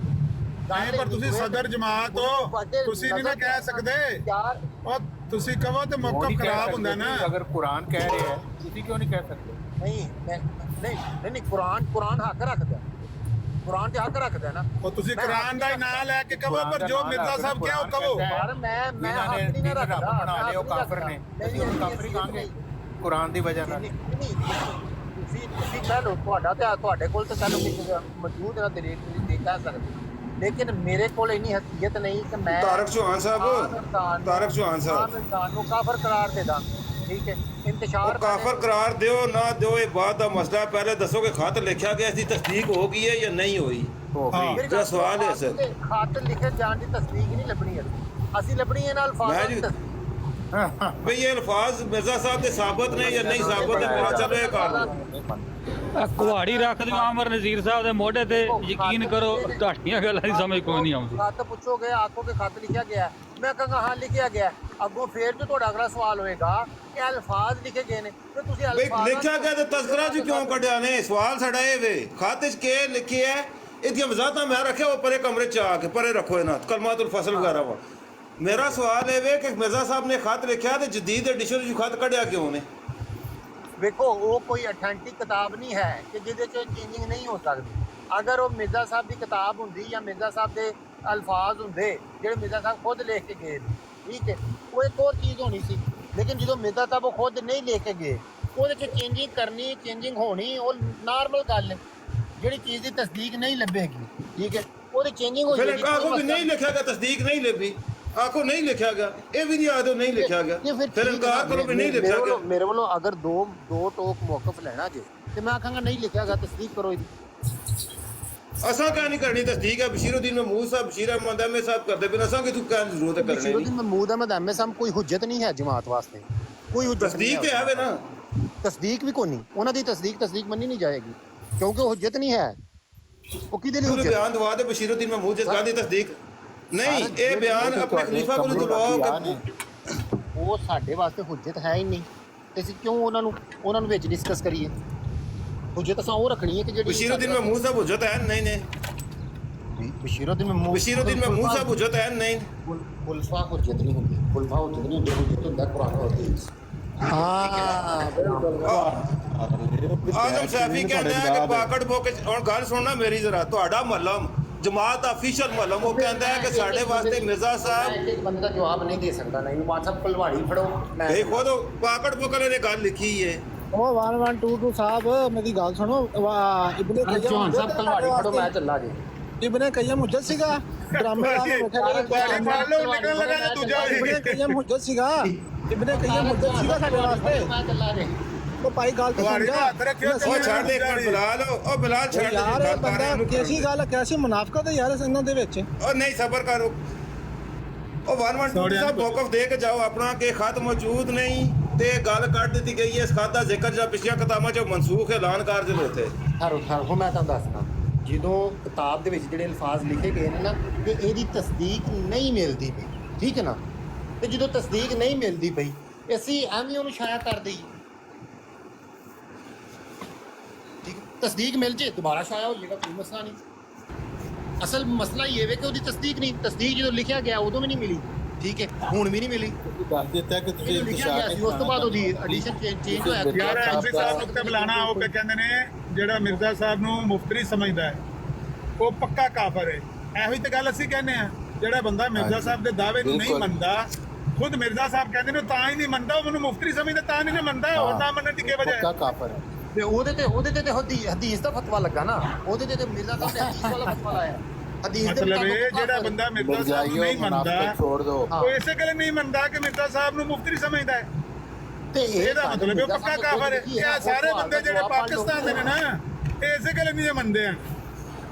ਨਹੀਂ ਪਰ ਤੁਸੀਂ ਸਦਰ ਜਮਾਤ ਹੋ, ਤੁਸੀਂ ਨਹੀਂ ਨਾ ਕਹਿ ਸਕਦੇ। ਯਾਰ ਉਹ ਤੁਸੀਂ ਕਹੋ ਤੇ ਉਹ ਮੌਕਾ ਨਹੀਂ ਕਹਿ ਖਰਾਬ ਸਕਦੇ ਹੁੰਦਾ ਨਾ। ਤੁਸੀਂ ਅਗਰ ਕੁਰਾਨ ਕਹਿ ਰਿਹਾ ਹੈ ਤੁਸੀਂ ਕਿਉਂ ਨਹੀਂ ਕਹਿ ਸਕਦੇ? ਨਹੀਂ ਨਹੀਂ, ਕੁਰਾਨ ਹੱਕ ਰੱਖਦਾ, ਕੁਰਾਨ ਤੇ ਹੱਕ ਰੱਖਦਾ ਨਾ। ਉਹ ਤੁਸੀਂ ਕੁਰਾਨ ਦਾ ਹੀ ਨਾਂ ਲੈ ਕੇ ਕਹੋ, ਪਰ ਜੋ ਮਿਰਜ਼ਾ ਸਾਹਿਬ ਕਿਹਾ ਉਹ ਕਹੋ। ਯਾਰ ਮੈਂ ਜਿਨ੍ਹਾਂ ਨੇ ਹੱਕ ਨਹੀਂ ਦਿਨ ਰੱਬ ਰੱਖਦਾ, ਬਣਾ ਲਿਆ ਉਹ ਕਾਫਰ ਨੇ, ਅਸੀਂ ਉਹਨੂੰ ਕਾਫਰ ਹੀ ਕਹਾਂਗੇ ਕੁਰਾਨ ਦੀ ਵਜ੍ਹਾ ਨਾਲ। ਤੁਸੀਂ ਕਹਿ ਲਓ, ਤੁਹਾਡੇ ਕੋਲ ਤਾਂ ਚਲੋ ਮੌਜੂਦ ਹੈ ਦਲੀਲ, ਤੁਸੀਂ ਦੇ ਕਹਿ ਸਕਦੇ, ਲੇਕਿਨ ਮੇਰੇ ਕੋਲ ਇੰਨੀ ਹਸੀਅਤ ਨਹੀਂ ਕਿ ਮੈਂ ਤਾਰਕ ਚੌਹਾਨ ਸਾਹਿਬ, ਤਾਰਕ ਚੌਹਾਨ ਸਾਹਿਬ ਇਨਸਾਨ ਨੂੰ ਕਾਫਰ ਕਰਾਰ ਦੇ ਦਾਂ, ਠੀਕ ਹੈ। ਇੰਤਸ਼ਾਰ ਕਾਫਰ ਕਰਾਰ ਦਿਓ ਨਾ ਦਿਓ ਇਹ ਬਾਤ ਦਾ ਮਸਲਾ। ਪਹਿਲੇ ਦੱਸੋ ਕਿ ਖਤ ਲਿਖਿਆ ਗਿਆ ਸੀ, ਤਸਦੀਕ ਹੋ ਗਈ ਹੈ ਜਾਂ ਨਹੀਂ ਹੋਈ? ਹੋ ਹਾਂ। ਗਈ ਮੇਰੀ ਜਿਹੜਾ ਗੱਲ ਸਵਾਲ ਹੈ ਸਰ। ਖਤ ਲਿਖੇ ਜਾਣ ਦੀ ਤਸਦੀਕ ਨਹੀਂ ਲੱਭਣੀ ਅਸੀਂ ਲੱਭਣੀ ਇਹਨਾਂ ਅਲਫਾਜ਼ਾਂ ਮੈਂ ਦੀ ਜੀ- ਤਸਦੀਕ। ਭਈ ਇਹ ਅਲਫਾਜ਼ ਮਿਰਜ਼ਾ ਸਾਹਿਬ ਦੇ ਸਾਬਤ ਨੇ ਜਾਂ ਨਹੀਂ ਸਾਬਤ ਹੈ? ਪਤਾ ਚਲੋ ਇਹ ਕਰ ਲਓ। ਕੁਹਾੜੀ ਰੱਖ ਦਿਓ ਆਮਰ ਨਜ਼ੀਰ ਸਾਹਿਬ ਦੇ ਮੋਢੇ ਤੇ, ਯਕੀਨ ਕਰੋ ਤੁਹਾਡੀਆਂ ਗੱਲਾਂ ਦੀ ਸਮਝ ਕੋਈ ਨਹੀਂ ਆਉਂਦੀ। ਖਤ ਪੁੱਛੋਗੇ, ਆਖੋਗੇ ਖਤ ਲਿਖਿਆ ਗਿਆ, ਮੈਂ ਕਹਾਂਗਾ ਹਾਂ ਲਿਖਿਆ ਗਿਆ। ਅੱਗੋਂ ਫੇਰ ਜੋ ਤੁਹਾਡਾ ਅਗਲਾ ਸਵਾਲ ਹੋਏਗਾ ਕਿ ਅਲਫਾਜ਼ ਲਿਖੇ ਗਏ ਨੇ, ਤੇ ਤੁਸੀਂ ਭਈ ਅਲਫਾਜ਼ ਲਿਖਿਆ ਗਿਆ ਤੇ ਤਜ਼ਕਰਾ ਚ ਕਿਉਂ ਕੱਢਿਆ ਨੇ? ਸਵਾਲ ਸਾਡਾ ਇਹ ਵੇ, ਖਤ ਚ ਕੀ ਲਿਖਿਆ ਹੈ? ਇਹਦੀਆਂ ਵਜ਼ਾਹਤਾਂ ਮੈਂ ਰੱਖਿਆ ਉਹ ਪਰੇ ਕਮਰੇ ਚ ਆ ਕੇ ਪਰੇ ਰੱਖੋ ਇਹਨਾਂ ਕਲਮਾਤੁਲ ਫਸਲ ਵਗੈਰਾ ਵਾ। ਮੇਰਾ ਸਵਾਲ ਇਹ ਵੇ ਕਿ ਮਿਰਜ਼ਾ ਸਾਹਿਬ ਨੇ ਖਤ ਲਿਖਿਆ ਤੇ ਜਦੀਦ ਐਡੀਸ਼ਨ ਚ ਖਤ ਕੱਢਿਆ ਕਿਉਂ ਨੇ? ਵੇਖੋ, ਉਹ ਕੋਈ ਅਥੈਂਟਿਕ ਕਿਤਾਬ ਨਹੀਂ ਹੈ ਕਿ ਜਿਹਦੇ 'ਚ ਚੇਂਜਿੰਗ ਨਹੀਂ ਹੋ ਸਕਦੀ। ਅਗਰ ਉਹ ਮਿਰਜ਼ਾ ਸਾਹਿਬ ਦੀ ਕਿਤਾਬ ਹੁੰਦੀ ਜਾਂ ਮਿਰਜ਼ਾ ਸਾਹਿਬ ਦੇ ਅਲਫਾਜ਼ ਹੁੰਦੇ ਜਿਹੜੇ ਮਿਰਜ਼ਾ ਸਾਹਿਬ ਖੁਦ ਲਿਖ ਕੇ ਗਏ, ਠੀਕ ਹੈ, ਉਹ ਇੱਕ ਹੋਰ ਚੀਜ਼ ਹੋਣੀ ਸੀ। ਲੇਕਿਨ ਜਦੋਂ ਮਿਰਜ਼ਾ ਸਾਹਿਬ ਉਹ ਖੁਦ ਨਹੀਂ ਲਿਖ ਕੇ ਗਏ, ਉਹਦੇ 'ਚ ਚੇਂਜਿੰਗ ਕਰਨੀ, ਚੇਂਜਿੰਗ ਹੋਣੀ, ਉਹ ਨਾਰਮਲ ਗੱਲ ਹੈ। ਜਿਹੜੀ ਚੀਜ਼ ਦੀ ਤਸਦੀਕ ਨਹੀਂ ਲੱਭੇਗੀ, ਠੀਕ ਹੈ, ਉਹਦੀ ਚੇਂਜਿੰਗ ਹੋ ਫਿਰ ਜਾਏਗੀ। ਆਖੋ ਵੀ ਨਹੀਂ ਲਿਖਿਆ ਗਿਆ, ਤਸਦੀਕ ਨਹੀਂ ਲੱਭੀ, ਆਖੋ ਨਹੀਂ ਲਿਖਿਆ ਗਿਆ। ਇਹ ਵੀ ਨਹੀਂ ਆਖਦੇ ਨਹੀਂ ਲਿਖਿਆ ਗਿਆ, ਫਿਰ ਇਨਕਾਰ ਕਰੋ ਵੀ ਨਹੀਂ ਲਿਖਿਆ ਗਿਆ। ਮੇਰੇ ਵੱਲੋਂ ਅਗਰ ਦੋ ਟੋਕ ਮੌਕਫ ਲੈਣਾ ਜੇ ਤੇ ਮੈਂ ਆਖਾਂਗਾ ਨਹੀਂ ਲਿਖਿਆ ਗਿਆ, ਤਸਦੀਕ ਕਰੋ ਇਹਦੀ। ਅਸਾਂ ਕਿਆ ਨਹੀਂ ਕਰਨੀ ਤਸਦੀਕ ਹੈ? ਬਸ਼ੀਰੁद्दीन महमूद ਸਾਹਿਬ, ਬਸ਼ੀਰ ਅਹਿਮਦ ਅਹਿਮਦ ਸਾਹਿਬ ਕਰਦੇ ਪਏ, ਅਸਾਂ ਕਿ ਤੂੰ ਕਹਿਣ ਦੀ ਜ਼ਰੂਰਤ ਹੈ ਕਰਨੀ ਬਸ਼ੀਰੁद्दीन महमूद अहमद अहमद साहब ਕੋਈ ਹੁਜਤ ਨਹੀਂ ਹੈ ਜਮਾਤ ਵਾਸਤੇ, ਕੋਈ ਹੁਜਤ ਤਸਦੀਕ ਤੇ ਆਵੇ ਨਾ। ਤਸਦੀਕ ਵੀ ਕੋਈ ਨਹੀਂ, ਉਹਨਾਂ ਦੀ ਤਸਦੀਕ ਮੰਨੀ ਨਹੀਂ ਜਾਏਗੀ ਕਿਉਂਕਿ ਉਹ ਹੁਜਤ ਨਹੀਂ ਹੈ। ਉਹ ਕਿਹਦੇ ਲਈ ਤੂੰ ਹੁਜਤ? ਬਿਆਨ ਦਵਾ ਦੇ ਬਸ਼ੀਰੁद्दीन महमूद ਜਿਸ ਗੱਲ ਦੀ ਤਸਦੀਕ ਨਹੀਂ। ਇਹ ਬਿਆਨ ਆਪਣੇ ਖਲੀਫਾ ਕੋਲ ਦਵਾਓ ਕਿ ਉਹ ਸਾਡੇ ਵਾਸਤੇ ਹੁਜਤ ਹੈ ਹੀ ਨਹੀਂ, ਤੇ ਅਸੀਂ ਕਿਉਂ ਉਹਨਾਂ ਨੂੰ ਵਿੱਚ ਡਿਸਕਸ ਕਰੀਏ? ਹੁਜਤ ਅਸਾਂ ਉਹ ਰੱਖਣੀ ਹੈ ਕਿ ਜਿਹੜੀ ਬਸ਼ੀਰੁद्दीन महमूद ਸਾਹਿਬ ਹੁਜਤ ਹੈ ਨਹੀਂ ਨੇ? ਬਸ਼ੀਰੁद्दीन महमूद ਸਾਹਿਬ ਹੁਜਤ ਹੈ ਨਹੀਂ? ਖੁਲਫਾ ਹੁਜਤ ਨਹੀਂ ਹੁੰਦੀ, ਖੁਲਫਾ ਹੁਜਤ ਨਹੀਂ ਹੁੰਦੀ, ਹੁਜਤ ਹੁੰਦਾ ਕੁਰਾਨ ਔਰ ਹਦੀਸ। ਹਾਂ ਬਿਲਕੁਲ ਆਜ਼ਮ ਸੈਫੀ ਕਹਿੰਦੇ ਆ ਕਿ ਪਾਕੜ ਬੋਕੇ ਹੁਣ ਗੱਲ ਸੁਣਨਾ ਮੇਰੀ ਜ਼ਰਾ ਤੁਹਾਡਾ ਮਹੱਲਮ ਜਮਾਤ ਦਾ ਅਫੀਸ਼ੀਅਲ ਮਹੱਲਮ ਉਹ ਕਹਿੰਦਾ ਹੈ ਕਿ ਸਾਡੇ ਵਾਸਤੇ ਮਿਰਜ਼ਾ ਸਾਹਿਬ ਇੱਕ ਬੰਦੇ ਦਾ ਜਵਾਬ ਨਹੀਂ ਦੇ ਸਕਦਾ ਨਹੀਂ WhatsApp ਕੁਲਵਾੜੀ ਫੜੋ ਮੈਂ ਇਹ ਖੁਦ ਪਾਕੜ ਬੋਕੇ ਨੇ ਗੱਲ ਲਿਖੀ ਹੈ ਉਹ 1122 ਸਾਹਿਬ ਮੇਰੀ ਗੱਲ ਸੁਣੋ ਇਬਨੇ ਚੌਹਾਨ ਸਾਹਿਬ ਕੁਲਵਾੜੀ ਫੜੋ ਮੈਂ ਚੱਲਾ ਜੀ ਇਬਨੇ ਕਯਮ ਹੁਜਤ ਸੀਗਾ ਡਰਾਮੇ ਵਾਲਾ ਕੁਲਵਾੜੀ ਫੜ ਲਓ, ਨਿਕਲਣ ਲੱਗਾ ਤਾਂ ਦੂਜਾ ਵੀ। ਇਬਨੇ ਕਯਮ ਹੁਜਤ ਸੀਗਾ ਸਾਡੇ ਵਾਸਤੇ ਮੈਂ ਚੱਲਾ ਜੀ ਉਹ ਭਾਈ ਗੱਲ ਤਾਂ ਕੁਲਵਾੜੀ ਸਮਝਾ ਦਾ ਹੱਥ ਰੱਖਿਓ ਉਹ ਛੱਡ ਦੇ ਇੱਕ ਮਿੰਟ ਬਲਾਲ ਉਹ ਬਲਾਲ ਛੱਡ ਦੇ ਯਾਰ ਇਹ ਗੱਲ ਕਰ ਰਿਹਾ ਬੰਦਾ ਉਹਨੂੰ। ਕੈਸੀ ਗੱਲ ਕੈਸੀ ਮੁਨਾਫਕਤ ਹੈ ਯਾਰ ਇਹਨਾਂ ਦੇ ਵਿੱਚ ਉਹ ਨਹੀਂ ਸਬਰ ਕਰੋ ਉਹ 1122 ਸਾਹਿਬ ਮੌਕਫ ਦੇ ਕੇ ਜਾਓ ਆਪਣਾ ਕਿ ਖਤ ਮੌਜੂਦ ਨਹੀਂ ਤੇ ਗੱਲ ਕੱਢ ਦਿੱਤੀ ਗਈ ਹੈ ਇਸ ਖਤ ਦਾ ਜ਼ਿਕਰ ਜਾਂ ਪਿਛਲੀਆਂ ਕਿਤਾਬਾਂ 'ਚ ਮਨਸੂਖ ਐਲਾਨ ਕਰ ਦਿਓ ਉੱਥੇ ਠਹਿਰੋ ਹੁਣ ਮੈਂ ਤੁਹਾਨੂੰ ਦੱਸਦਾ ਜਦੋਂ ਕਿਤਾਬ ਦੇ ਵਿੱਚ ਜਿਹੜੇ ਅਲਫਾਜ਼ ਲਿਖੇ ਗਏ ਨੇ ਨਾ ਤੇ ਇਹਦੀ ਤਸਦੀਕ ਨਹੀਂ ਮਿਲਦੀ ਪਈ ਠੀਕ ਹੈ ਨਾ ਤੇ ਜਦੋਂ ਤਸਦੀਕ ਨਹੀਂ ਮਿਲਦੀ ਪਈ ਅਸੀਂ ਐਵੇਂ ਉਹਨੂੰ ਸ਼ਾਇਆ ਕਰ ਦਈਏ ਠੀਕ ਤਸਦੀਕ ਮਿਲ ਜੇ ਦੁਬਾਰਾ ਸ਼ਾਇਆ ਹੋ ਜਾਏਗਾ ਕੋਈ ਮਸਲਾ ਨਹੀਂ ਅਸਲ ਮਸਲਾ ਇਹ ਹੈ ਕਿ ਉਹਦੀ ਤਸਦੀਕ ਨਹੀਂ ਤਸਦੀਕ ਜਦੋਂ ਲਿਖਿਆ ਗਿਆ ਉਦੋਂ ਵੀ ਨਹੀਂ ਮਿਲੀ ਠੀਕ ਹੈ ਹੁਣ ਵੀ ਨਹੀਂ ਮਿਲੀ ਦੱਸ ਦਿੱਤਾ ਕਿ ਤੁਸੀਂ ਜਦੋਂ ਲਿਖਿਆ ਗਿਆ ਸੀ ਉਸ ਤੋਂ ਬਾਅਦ ਉਹਦੀ ਐਡੀਸ਼ਨ ਚੇਂਜ ਹੋਇਆ ਯਾਰ ਐਮਪੀ ਸਾਹਿਬ ਨੂੰ ਤੇ ਬੁਲਾਣਾ ਉਹ ਕਿ ਕਹਿੰਦੇ ਨੇ ਜਿਹੜਾ ਮਿਰਜ਼ਾ ਸਾਹਿਬ ਨੂੰ ਮੁਫਤਰੀ ਸਮਝਦਾ ਹੈ ਉਹ ਪੱਕਾ ਕਾਫਰ ਹੈ। ਇਹੋ ਹੀ ਤਾਂ ਗੱਲ ਅਸੀਂ ਕਹਿੰਦੇ ਆ ਜਿਹੜਾ ਬੰਦਾ ਮਿਰਜ਼ਾ ਸਾਹਿਬ ਦੇ ਦਾਅਵੇ ਨੂੰ ਨਹੀਂ ਮੰਨਦਾ ਖੁਦ ਮਿਰਜ਼ਾ ਸਾਹਿਬ ਕਹਿੰਦੇ ਨੇ ਤਾਂ ਹੀ ਨਹੀਂ ਮੰਨਦਾ ਉਹਨੂੰ ਮੁਫਤਰੀ ਸਮਝਦਾ ਤਾਂ ਨਹੀਂ ਮੰਨਦਾ ਹੋਰ ਨਾ ਮੰਨਣ ਦੀ ਕੀ ਵਜ੍ਹਾ ਪੱਕਾ ਹੈ ਕਾਫਰ ਹੈ ਤੇ ਉਹਦੇ ਤੇ ਹਦੀਸ ਦਾ ਫਤਵਾ ਲੱਗਾ ਨਾ ਉਹਦੇ ਤੇ ਮਿਰਜ਼ਾ ਸਾਹਿਬ ਨੇ ਹਦੀਸ ਵਾਲਾ ਫਤਵਾ ਲਾਇਆ ਹਦੀਸ ਦੇ ਮਤਲਬ ਇਹ ਮੁਤਾਬਕ ਜਿਹੜਾ ਬੰਦਾ ਮਿਰਜ਼ਾ ਸਾਹਿਬ ਨੂੰ ਨਹੀਂ ਮੰਨਦਾ ਛੋੜ ਦੋ ਉਹ ਇਸੇ ਗੱਲ ਨਹੀਂ ਮੰਨਦਾ ਕਿ ਮਿਰਜ਼ਾ ਸਾਹਿਬ ਨੂੰ ਮੁਫਤਰੀ ਸਮਝਦਾ ਹੈ ਤੇ ਇਹਦਾ ਮਤਲਬ ਇਹ ਪੱਕਾ ਕਾਫਰ ਹੈ ਇਹ ਸਾਰੇ ਬੰਦੇ ਜਿਹੜੇ ਪਾਕਿਸਤਾਨ ਦੇ ਨੇ ਨਾ ਇਹ ਇਸੇ ਗੱਲ ਨਹੀਂ ਮੰਨਦੇ ਆ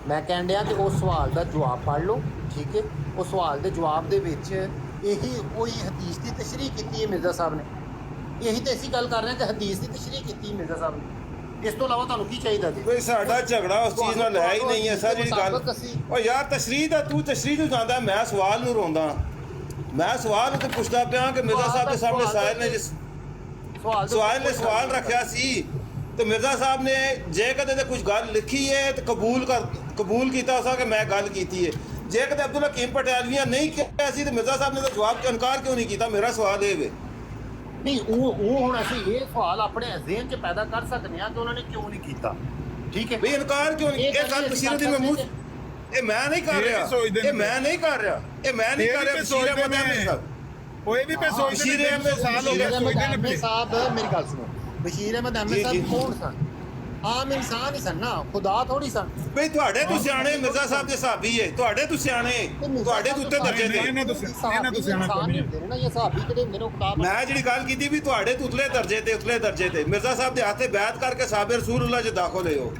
ਮੈਂ ਕਹਿਣ ਡਿਆ ਕਿ ਉਸ ਸਵਾਲ ਦਾ ਜਵਾਬ ਪੜ੍ਹ ਲਓ ਠੀਕ ਹੈ ਉਸ ਸਵਾਲ ਦੇ ਜਵਾਬ ਦੇ ਵਿੱਚ ਇਹੀ ਉਹੀ ਹਦੀਸ ਦੀ ਤਸ਼ਰੀਹ ਕੀਤੀ ਹੈ ਮਿਰਜ਼ਾ ਸਾਹਿਬ ਨੇ ਇਹੀ ਤਾਂ ਅਸੀਂ ਗੱਲ ਕਰ ਰਹੇ ਹਾਂ ਕਿ ਹਦੀਸ ਦੀ ਤਸ਼ਰੀਹ ਕੀਤੀ ਹੈ ਮਿਰਜ਼ਾ ਸਾਹਿਬ ਨੇ ਇਸ ਤੋਂ ਇਲਾਵਾ ਤੁਹਾਨੂੰ ਕੀ ਚਾਹੀਦਾ ਜੀ ਕੋਈ ਸਾਡਾ ਝਗੜਾ ਉਸ ਚੀਜ਼ ਨਾਲ ਹੈ ਹੀ ਨਹੀਂ ਹੈ ਸਰ ਜਿਹੜੀ ਗੱਲ ਮੁਤਾਬਕ ਅਸੀਂ- ਉਹ ਯਾਰ ਤਸ਼ਰੀਹ ਨੂੰ ਜਾਂਦਾ ਮੈਂ ਸਵਾਲ ਨੂੰ ਰੋਂਦਾ ਮੈਂ ਸਵਾਲ ਉੱਤੇ ਪੁੱਛਦਾ ਪਿਆ ਕਿ ਮਿਰਜ਼ਾ ਸਾਹਿਬ ਦੇ ਸਾਹਮਣੇ ਸਾਹਿਲ ਨੇ ਜਿਸ ਸਵਾਲ ਨੇ ਸਵਾਲ ਰੱਖਿਆ ਸੀ ਤੇ ਮਿਰਜ਼ਾ ਸਾਹਿਬ ਨੇ ਜੇ ਕਦੇ ਤੇ ਕੁਝ ਗੱਲ ਲਿਖੀ ਹੈ ਤੇ ਕਬੂਲ ਕੀਤਾ ਉਸਾ ਕਿ ਮੈਂ ਗੱਲ ਕੀਤੀ ਹੈ ਜੇ ਕਦੇ ਅਬਦੁਲ ਹਕੀਮ ਪਟਿਆਲਵੀਆਂ ਨਹੀਂ ਕਿਹਾ ਸੀ ਤੇ ਮਿਰਜ਼ਾ ਸਾਹਿਬ ਨੇ ਤਾਂ ਜਵਾਬ ਚ ਇਨਕਾਰ ਕਿਉਂ ਨਹੀਂ ਕੀਤਾ ਮੇਰਾ ਸਵਾਲ ਇਹ ਵੇ ਨਹੀਂ ਉਹ ਹੁਣ ਅਸੀਂ ਇਹ ਸਵਾਲ ਆਪਣੇ ਜ਼ਿਹਨ 'ਚ ਪੈਦਾ ਕਰ ਸਕਦੇ ਹਾਂ ਕਿ ਉਹਨਾਂ ਨੇ ਕਿਉਂ ਨਹੀਂ ਕੀਤਾ ਠੀਕ ਹੈ ਵੀ ਇਨਕਾਰ ਕਿਉਂ ਨਹੀਂ ਇਹ ਗੱਲ ਬਸ਼ੀਰ ਦੀ ਮਹਿਮੂਦ ਇਹ ਮੈਂ ਨਹੀਂ ਕਰ ਰਿਹਾ ਇਹ ਮੈਂ ਨਹੀਂ ਕਰ ਰਿਹਾ ਬਸ਼ੀਰ ਅਹਿਮਦ ਅਹਿਮਦ ਸਾਹਿਬ ਉਹ ਇਹ ਵੀ ਪੇ ਸੋਚਦੇ ਬਸ਼ੀਰ ਨੇ ਅਹਿਮਦ ਸਾਲ ਹੋ ਗਏ ਬਸ਼ੀਰ ਸੋਚਦੇ ਅਹਿਮਦ ਨੇ ਸਾਹਿਬ ਮੇਰੀ ਗੱਲ ਸੁਣੋ ਬਸ਼ੀਰ ਅਹਿਮਦ ਜੀ, ਸਾਹਿਬ ਜੀ। ਕੌਣ ਸਨ ਆਮ ਇਨਸਾਨ ਹੀ ਸਨ ਨਾ ਖੁਦਾ ਥੋੜੀ ਸਨ ਬਈ ਤੁਹਾਡੇ ਤੋਂ ਸਿਆਣੇ ਮਿਰਜ਼ਾ ਸਾਹਿਬ ਦੇ ਸਾਹਬੀ ਹੈ ਤੁਹਾਡੇ ਤੋਂ ਸਿਆਣੇ ਤੁਹਾਡੇ ਤੋਂ ਉੱਤੇ ਦਰਜੇ ਤੇ ਇਹਨਾਂ ਤੋਂ ਸਿਆਣਾ ਕੋਈ ਨਹੀਂ ਹੁੰਦੇ ਨੇ ਨਾ ਇਹ ਸਾਹਬੀ ਕਿਹੜੇ ਹੁੰਦੇ ਨੇ ਉਹ ਕਿਤਾਬ ਮੈਂ ਜਿਹੜੀ ਗੱਲ ਕੀਤੀ ਵੀ ਤੁਹਾਡੇ ਤੋਂ ਉਤਲੇ ਦਰਜੇ ਤੇ ਮਿਰਜ਼ਾ ਸਾਹਿਬ ਦੇ ਹੱਥੇ ਬੈਤ ਕਰਕੇ ਸਾਬੇ ਰਸੂਲullah ਚ ਦਾਖਲ ਹੋਏ ਹੋ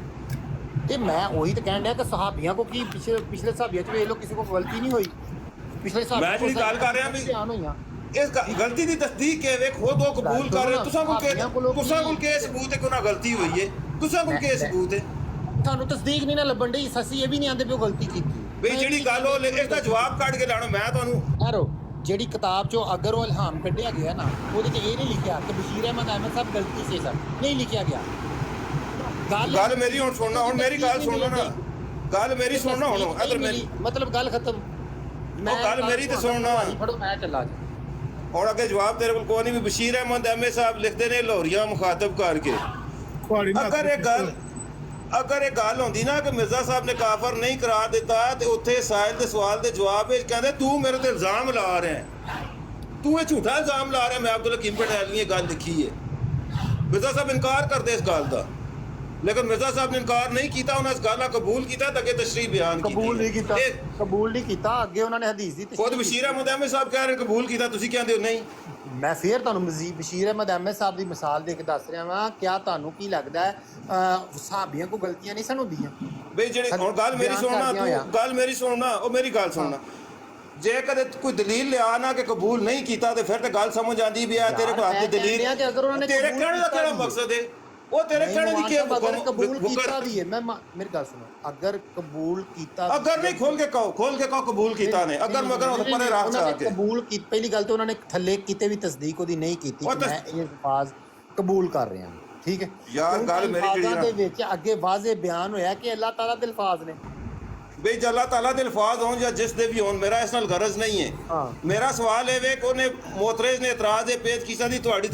ਤੇ ਮੈਂ ਉਹੀ ਤਾਂ ਕਹਿਣ ਡਿਆ ਕਿ ਸਹਾਬੀਆਂ ਕੋ ਕੀ ਪਿਛਲੇ ਸਾਹਬੀਆਂ ਚ ਵੇਖ ਲਓ ਕਿਸੇ ਕੋ ਗਲਤੀ ਨਹੀਂ ਹੋਈ ਪਿਛਲੇ ਸਾਹਬੀ ਮੈਂ ਜਿਹੜੀ ਗੱਲ ਕਰ ਰਿਹਾ ਵੀ ਧਿਆਨ ਹੋਈਆਂ ਇਸ ਗਲਤੀ ਦੀ ਤਸਦੀਕ ਹੈ ਵੇ ਖੁਦ ਉਹ ਕਬੂਲ ਕਰ ਰਹੇ ਤੁਸਾਂ ਕੋਲ ਕੇ ਸਬੂਤ ਹੈ ਕਿ ਉਹਨਾਂ ਗਲਤੀ ਹੋਈ ਹੈ ਤੁਸਾਂ ਕੋਲ ਕੇ ਸਬੂਤ ਹੈ ਤੁਹਾਨੂੰ ਤਸਦੀਕ ਨਹੀਂ ਨਾ ਲੱਭਣ ਡਈ ਸੱਸੀ ਇਹ ਵੀ ਨਹੀਂ ਆਂਦੇ ਵੀ ਉਹ ਗਲਤੀ ਕੀਤੀ ਬਈ ਜਿਹੜੀ ਗੱਲ ਉਹ ਇਸ ਦਾ ਜਵਾਬ ਕੱਢ ਕੇ ਲਾਣਾ ਮੈਂ ਤੁਹਾਨੂੰ ਹੈਰੋ ਜਿਹੜੀ ਕਿਤਾਬ ਚੋਂ ਅਗਰ ਉਹ ਇਲਹਾਮ ਕੱਢਿਆ ਗਿਆ ਨਾ ਉਹਦੇ ਤੇ ਇਹ ਨਹੀਂ ਲਿਖਿਆ ਕਿ ਬਸ਼ੀਰ ਅਹਿਮਦ ਸਾਹਿਬ ਗਲਤੀ ਸੇ ਸਰ ਨਹੀਂ ਲਿਖਿਆ ਗਿਆ ਗੱਲ ਮੇਰੀ ਹੁਣ ਸੁਣਨਾ ਹੁਣ ਮੇਰੀ ਗੱਲ ਸੁਣਨਾ ਨਾ ਗੱਲ ਮੇਰੀ ਸੁਣਨਾ ਹੁਣ ਇਧਰ ਮੇਰੀ ਮਤਲਬ ਗੱਲ ਖਤਮ ਉਹ ਗੱਲ ਮੇਰੀ ਤੇ ਸੁਣਨਾ ਫੜੋ ਮੈਂ ਚੱਲਾ ਜੀ ਹੁਣ ਅੱਗੇ ਜਵਾਬ ਤੇਰੇ ਕੋਲ ਕੋਈ ਨਹੀਂ ਵੀ ਬਸ਼ੀਰ ਅਹਿਮਦ ਸਾਹਿਬ ਲਿਖਦੇ ਨੇ ਲਾਹੌਰੀਆ ਮੁਖਾਤਬ ਕਰਕੇ ਅਗਰ ਇਹ ਗੱਲ ਹੁੰਦੀ ਨਾ ਕਿ ਮਿਰਜ਼ਾ ਸਾਹਿਬ ਨੇ ਕਾਫਰ ਨਹੀਂ ਕਰਾਰ ਦਿੱਤਾ ਤੇ ਉੱਥੇ ਸਾਹਿਲ ਦੇ ਸਵਾਲ ਦੇ ਜਵਾਬ ਵਿੱਚ ਕਹਿੰਦੇ ਤੂੰ ਮੇਰੇ ਤੇ ਇਲਜ਼ਾਮ ਲਾ ਰਿਹਾ ਤੂੰ ਇਹ ਝੂਠਾ ਇਲਜ਼ਾਮ ਲਾ ਰਿਹਾ ਮੈਂ ਅਬਦੁਲ ਹਕੀਮ ਪਟਿਆਲਵੀ ਇਹ ਗੱਲ ਲਿਖੀ ਹੈ ਮਿਰਜ਼ਾ ਸਾਹਿਬ ਇਨਕਾਰ ਕਰਦੇ ਇਸ ਗੱਲ ਦਾ ਲੇਕਿਨ ਮਿਰਜ਼ਾ ਸਾਹਿਬ ਨੇ ਇਨਕਾਰ ਨਹੀਂ ਕੀਤਾ ਉਹਨਾਂ ਇਸ ਗੱਲ ਦਾ ਕਬੂਲ ਕੀਤਾ ਤਾਂ ਕਿ ਤਸ਼ਰੀਹ ਬਿਆਨ ਕੀਤੀ ਕਬੂਲ ਨਹੀਂ ਕੀਤਾ ਅੱਗੇ ਉਹਨਾਂ ਨੇ ਹਦੀਸ ਦੀ ਖੁਦ ਬਸ਼ੀਰ ਅਹਿਮਦ ਸਾਹਿਬ ਕਹਿ ਰਹੇ ਕਬੂਲ ਕੀਤਾ ਤੁਸੀਂ ਕਹਿੰਦੇ ਹੋ ਨਹੀਂ ਮੈਂ ਫੇਰ ਤੁਹਾਨੂੰ ਮਜ਼ੀਦ ਬਸ਼ੀਰ ਅਹਿਮਦ ਸਾਹਿਬ ਦੀ ਮਿਸਾਲ ਦੇ ਕੇ ਦੱਸ ਰਿਹਾ ਵਾਂ ਕਿਆ ਤੁਹਾਨੂੰ ਕੀ ਲੱਗਦਾ ਹੈ ਸਾਹਬੀਆਂ ਕੋ ਗਲਤੀਆਂ ਨਹੀਂ ਸਨ ਹੁੰਦੀਆਂ ਬਈ ਜਿਹੜੀ ਹੁਣ ਗੱਲ ਮੇਰੀ ਸੁਣਨਾ ਤੂੰ ਗੱਲ ਮੇਰੀ ਸੁਣਨਾ ਉਹ ਮੇਰੀ ਗੱਲ ਸੁਣਨਾ ਜੇ ਕਦੇ ਕੋਈ ਦਲੀਲ ਲਿਆ ਨਾ ਕਿ ਕਬੂਲ ਨਹੀਂ ਕੀਤਾ ਤੇ ਫਿਰ ਤੇ ਗੱਲ ਸਮਝ ਆਂਦੀ ਵੀ ਆ ਤੇਰੇ ਕੋਲ ਅੱਜ ਦਲੀਲ ਤੇਰੇ ਕਹਿਣ ਦਾ ਕਿਹੜਾ ਮਕਸਦ ਹੈ ਉਹ ਤੇਰੇ ਕਹਿਣ ਦੀ ਕੀ ਅਗਰ ਕਬੂਲ ਕੀਤਾ ਵੀ ਹੈ ਮੈਂ ਮੇਰੀ ਗੱਲ ਸੁਣੋ ਅਗਰ ਕਬੂਲ ਕੀਤਾ ਅਗਰ ਨਹੀਂ ਖੋਲ ਕੇ ਕਹੋ ਕਬੂਲ ਕੀਤਾ ਨੇ ਅਗਰ ਮਗਰ ਉਹ ਪਰੇ ਰਾਹ ਚ ਆ ਕੇ ਕਬੂਲ ਕੀਤੀ ਪਹਿਲੀ ਗੱਲ ਤੇ ਉਹਨਾਂ ਨੇ ਥੱਲੇ ਕਿਤੇ ਵੀ ਤਸਦੀਕ ਉਹਦੀ ਨਹੀਂ ਕੀਤੀ ਮੈਂ ਇਹ ਅਲਫਾਜ਼ ਕਬੂਲ ਕਰ ਰਿਹਾ ਠੀਕ ਹੈ ਯਾਰ ਗੱਲ ਮੇਰੀ ਜਿਹੜੀ ਦੇ ਵਿੱਚ ਅੱਗੇ ਵਾਜ਼ੇ ਬਿਆਨ ਹੋਇਆ ਕਿ ਅੱਲਾਹ ਤਾਲਾ ਦੇ ਅਲਫਾਜ਼ ਨੇ ਬਈ ਜੇ ਅੱਲਾਹ ਤਾਲਾ ਦੇ ਅਲਫਾਜ਼ ਹੋਣ ਜਾਂ ਜਿਸ ਦੇ ਵੀ ਹੋਣ, ਮੇਰਾ ਇਸ ਨਾਲ ਗਰਜ਼ ਨਹੀਂ ਹੈ। ਮੇਰਾ ਸਵਾਲ ਇਹ ਵੇ ਕਿ ਉਹਨੇ ਮੋਤਰਜ਼ ਨੇ ਇਤਰਾਜ਼ ਇਹ ਪੇਸ਼ ਕੀਤਾ ਦੀ ਤੁਹਾਡੀ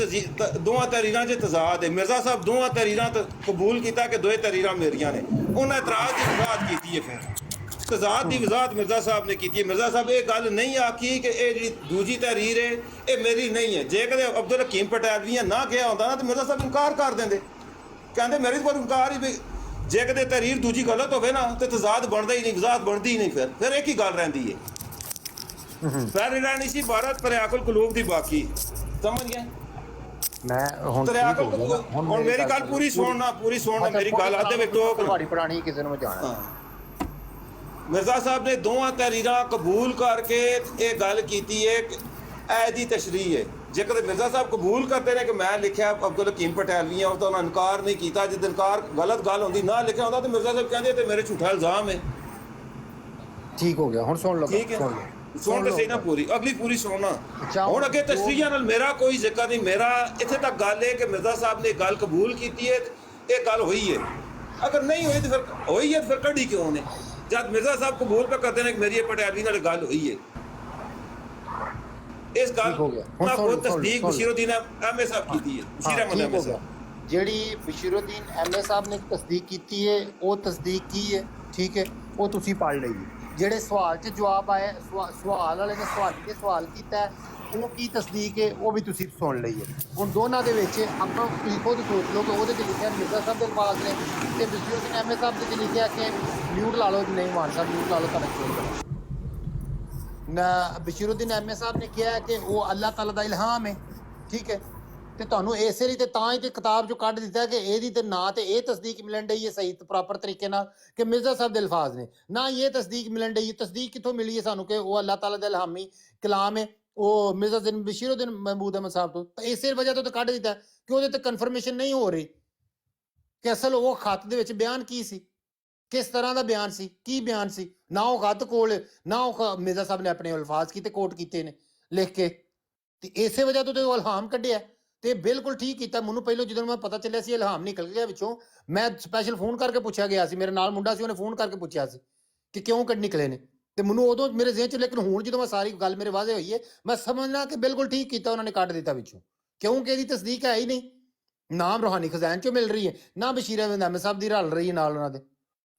ਦੋਵਾਂ ਤਹਿਰੀਰਾਂ 'ਚ ਤਜ਼ਾਦ ਹੈ। ਮਿਰਜ਼ਾ ਸਾਹਿਬ ਦੋਵਾਂ ਤਹਿਰੀਰਾਂ ਕਬੂਲ ਕੀਤਾ ਕਿ ਦੋਏ ਤਹਿਰੀਰਾਂ ਮੇਰੀਆਂ ਨੇ, ਉਹਨਾਂ ਇਤਰਾਜ਼ ਦੀ ਵਜ਼ਾਹਤ ਕੀਤੀ ਹੈ। ਫਿਰ ਤਜ਼ਾਦ ਦੀ ਵਜ਼ਾਹਤ ਮਿਰਜ਼ਾ ਸਾਹਿਬ ਨੇ ਕੀਤੀ ਹੈ। ਮਿਰਜ਼ਾ ਸਾਹਿਬ ਇਹ ਗੱਲ ਨਹੀਂ ਆਖੀ ਕਿ ਇਹ ਜਿਹੜੀ ਦੂਜੀ ਤਹਿਰੀਰ ਹੈ ਇਹ ਮੇਰੀ ਨਹੀਂ ਹੈ। ਜੇ ਕਦੇ ਅਬਦੁਲ ਹਕੀਮ ਪਟੇਲਵੀਆਂ ਨਾ ਕਿਹਾ ਹੁੰਦਾ ਨਾ ਤਾਂ ਮਿਰਜ਼ਾ ਸਾਹਿਬ ਇਨਕਾਰ ਕਰ ਦਿੰਦੇ, ਕਹਿੰਦੇ ਮੇਰੇ ਕੋਲ ਇਨਕਾਰ ਹੀ ਵੀ ਜੇ ਕਦੇ ਤਹਿਰੀਰ ਦੂਜੀ ਗਲਤ ਹੋਵੇ ਨਾ ਤੇ ਤਜ਼ਾਦ ਬਣਦਾ ਹੀ ਨਹੀਂ, ਵਜ਼ਾਹਤ ਬਣਦੀ ਹੀ ਨਹੀਂ। ਫਿਰ ਇੱਕ ਹੀ ਗੱਲ ਰਹਿੰਦੀ ਹੈ। ਫਿਰ ਰਹਿਣੀ ਸੀ ਭਾਰਤ ਤਰਿਆਕੁਲ ਕਲੂਬ ਦੀ ਬਾਕੀ, ਸਮਝ ਗਏ? ਮੈਂ ਹੁਣ ਮੇਰੀ ਗੱਲ ਪੂਰੀ ਸੁਣਨਾ ਮੇਰੀ ਗੱਲ ਅੱਧੇ ਵਿੱਚ ਟੋਕ ਤੁਹਾਡੀ ਪੁਰਾਣੀ ਕਿਸੇ ਨੂੰ ਜਾਣਾ। ਮਿਰਜ਼ਾ ਸਾਹਿਬ ਨੇ ਦੋਵਾਂ ਤਹਿਰੀਰਾਂ ਕਬੂਲ ਕਰਕੇ ਇਹ ਗੱਲ ਕੀਤੀ ਹੈ ਕਿ ਇਹ ਦੀ ਤਸ਼ਰੀਹ ਹੈ। ਜੇ ਕਦੇ ਮਿਰਜ਼ਾ ਸਾਹਿਬ ਕਬੂਲ ਕਰਦੇ ਨੇ ਕਿ ਮੈਂ ਲਿਖਿਆ ਅਬਦੁਲ ਹਕੀਮ ਪਟੇਲਵੀਆਂ, ਉਹ ਤਾਂ ਉਹਨਾਂ ਇਨਕਾਰ ਨਹੀਂ ਕੀਤਾ। ਜੇ ਇਨਕਾਰ ਗਲਤ ਗੱਲ ਹੁੰਦੀ ਨਾ ਲਿਖਿਆ ਹੁੰਦਾ ਤਾਂ ਮਿਰਜ਼ਾ ਸਾਹਿਬ ਕਹਿੰਦੇ ਤੇ ਮੇਰੇ ਝੂਠਾ ਇਲਜ਼ਾਮ ਹੈ। ਠੀਕ ਹੋ ਗਿਆ, ਹੁਣ ਸੁਣ ਲਓ। ਠੀਕ ਹੈ, ਸੁਣ ਤੇ ਸਹੀ ਨਾ ਪੂਰੀ, ਅਗਲੀ ਪੂਰੀ ਸੁਣਨਾ। ਹੁਣ ਅੱਗੇ ਤਸ਼ਰੀਹਾਂ ਨਾਲ ਮੇਰਾ ਕੋਈ ਜ਼ਿਕਰ ਨਹੀਂ। ਮੇਰਾ ਇੱਥੇ ਤੱਕ ਗੱਲ ਹੈ ਕਿ ਮਿਰਜ਼ਾ ਸਾਹਿਬ ਨੇ ਗੱਲ ਕਬੂਲ ਕੀਤੀ ਹੈ, ਇਹ ਗੱਲ ਹੋਈ ਹੈ। ਅਗਰ ਨਹੀਂ ਹੋਈ ਤਾਂ ਫਿਰ ਹੋਈ ਹੈ, ਫਿਰ ਕੱਢੀ ਕਿਉਂ ਨੇ? ਜਦ ਮਿਰਜ਼ਾ ਸਾਹਿਬ ਕਬੂਲ ਪੇ ਕਰਦੇ ਨੇ ਕਿ ਮੇਰੀ ਪਟੇਲਵੀ ਨਾਲ ਗੱਲ ਹੋਈ ਹੈ, ਇਸ ਗੱਲ ਨਾ ਕੋਈ ਤਸਦੀਕ ਬਸ਼ੀਰਉদ্দিন ਐਮਏ ਸਾਹਿਬ ਕੀਤੀ ਹੈ। ਬਸ਼ੀਰ ਅਹਿਮਦ ਐਮਏ ਸਾਹਿਬ ਜਿਹੜੀ ਬਸ਼ੀਰਉদ্দিਨ ਐਮਏ ਸਾਹਿਬ ਨੇ ਤਸਦੀਕ ਕੀਤੀ ਹੈ, ਉਹ ਤਸਦੀਕ ਕੀ ਹੈ? ਠੀਕ ਹੈ, ਉਹ ਤੁਸੀਂ ਪੜ੍ਹ ਲਈਏ। ਜਿਹੜੇ ਸਵਾਲ 'ਚ ਜਵਾਬ ਆਇਆ, ਸਵਾਲ ਵਾਲੇ ਨੇ ਸਵਾਲ ਕੀਤਾ, ਉਹ ਕੀ ਤਸਦੀਕ ਹੈ ਉਹ ਵੀ ਤੁਸੀਂ ਸੁਣ ਲਈਏ। ਹੁਣ ਦੋਨਾਂ ਦੇ ਵਿੱਚ ਆਪਾਂ ਤੁਸੀਂ ਖੁਦ ਸੋਚ ਲਓ ਕਿ ਉਹਦੇ 'ਚ ਲਿਖਿਆ ਮਿਰਜ਼ਾ ਸਾਹਿਬ ਦੇ ਅਲਫਾਜ਼ ਨੇ ਤੇ ਬਸ਼ੀਰਉদ্দিਨ ਐਮਏ ਸਾਹਿਬ ਦੇ 'ਚ ਲਿਖਿਆ ਕਿ ਮਿਊਟ ਲਾ ਲਓ, ਨਹੀਂ ਮਾਨ ਸਾਹਿਬ ਮਿਊਟ ਲਾ ਲਓ, ਤੁਹਾਡਾ ਨਾ। ਬਸ਼ੀਰਉদ্দিਨ ਐਮਏ ਸਾਹਿਬ ਨੇ ਕਿਹਾ ਕਿ ਉਹ ਅੱਲਾਹ ਤਾਲਾ ਦਾ ਇਲਹਾਮ ਹੈ। ਠੀਕ ਹੈ, ਤੇ ਤੁਹਾਨੂੰ ਇਸੇ ਲਈ ਤੇ ਤਾਂ ਹੀ ਤੇ ਕਿਤਾਬ 'ਚੋਂ ਕੱਢ ਦਿੱਤਾ ਕਿ ਇਹਦੀ ਤੇ ਨਾ ਤੇ ਇਹ ਤਸਦੀਕ ਮਿਲਣ ਡਈ ਹੈ ਸਹੀ ਪ੍ਰੋਪਰ ਤਰੀਕੇ ਨਾਲ ਕਿ ਮਿਰਜ਼ਾ ਸਾਹਿਬ ਦੇ ਅਲਫਾਜ਼ ਨੇ, ਨਾ ਇਹ ਤਸਦੀਕ ਮਿਲਣ ਡਈ ਹੈ। ਤਸਦੀਕ ਕਿੱਥੋਂ ਮਿਲੀ ਹੈ ਸਾਨੂੰ ਕਿ ਉਹ ਅੱਲਾਹ ਤਾਲਾ ਦਾ ਇਲਹਾਮੀ ਕਲਾਮ ਹੈ, ਉਹ ਮਿਰਜ਼ਾ ਬਸ਼ੀਰਉদ্দিਨ ਮਹਿਮੂਦ ਅਹਿਮਦ ਸਾਹਿਬ ਤੋਂ। ਇਸੇ ਵਜ੍ਹਾ ਤੋਂ ਤਾਂ ਕੱਢ ਦਿੱਤਾ ਕਿ ਉਹਦੇ ਤੇ ਕਨਫਰਮੇਸ਼ਨ ਨਹੀਂ ਹੋ ਰਹੀ ਕਿ ਅਸਲ ਉਹ ਖੱਤ ਦੇ ਵਿੱਚ ਬਿਆਨ ਕੀ ਸੀ, ਕਿਸ ਤਰ੍ਹਾਂ ਦਾ ਬਿਆਨ ਸੀ, ਕੀ ਬਿਆਨ ਸੀ। ਨਾ ਉਹ ਖੱਤ ਕੋਲ, ਨਾ ਉਹ ਮਿਰਜ਼ਾ ਸਾਹਿਬ ਨੇ ਆਪਣੇ ਅਲਫਾਜ਼ ਕੀਤੇ, ਕੋਟ ਕੀਤੇ ਨੇ ਲਿਖ ਕੇ, ਤੇ ਇਸੇ ਵਜ੍ਹਾ ਤੋਂ ਤੇ ਉਹ ਇਲਹਾਮ ਕੱਢਿਆ। ਤੇ ਬਿਲਕੁਲ ਠੀਕ ਕੀਤਾ। ਮੈਨੂੰ ਪਹਿਲਾਂ ਜਦੋਂ ਮੈਂ ਪਤਾ ਚੱਲਿਆ ਸੀ ਇਲਹਾਮ ਨਿਕਲ ਗਿਆ ਵਿੱਚੋਂ, ਮੈਂ ਸਪੈਸ਼ਲ ਫੋਨ ਕਰਕੇ ਪੁੱਛਿਆ ਗਿਆ ਸੀ, ਮੇਰੇ ਨਾਲ ਮੁੰਡਾ ਸੀ, ਉਹਨੇ ਫੋਨ ਕਰਕੇ ਪੁੱਛਿਆ ਸੀ ਕਿ ਕਿਉਂ ਕੱਢ ਨਿਕਲੇ ਨੇ, ਤੇ ਮੈਨੂੰ ਉਦੋਂ ਮੇਰੇ ਜ਼ਿਹਨ 'ਚ, ਲੇਕਿਨ ਹੁਣ ਜਦੋਂ ਮੈਂ ਸਾਰੀ ਗੱਲ ਮੇਰੇ ਵਾਜ਼ੇ ਹੋਈ ਹੈ, ਮੈਂ ਸਮਝਣਾ ਕਿ ਬਿਲਕੁਲ ਠੀਕ ਕੀਤਾ ਉਹਨਾਂ ਨੇ ਕੱਢ ਦਿੱਤਾ ਵਿੱਚੋਂ, ਕਿਉਂਕਿ ਇਹਦੀ ਤਸਦੀਕ ਹੈ ਹੀ ਨਹੀਂ। ਨਾਮ ਰੂਹਾਨੀ ਖਜ਼ਾਨ 'ਚੋਂ ਮਿਲ ਰਹੀ ਹੈ, ਨਾ ਬਸ਼ੀਰ ਅਹਿਮਦ ਐਮਏ ਸਾਹਿਬ ਦੀ ਰਲ ਰਹੀ ਹੈ ਨਾਲ ਉਹਨਾਂ ਦੇ,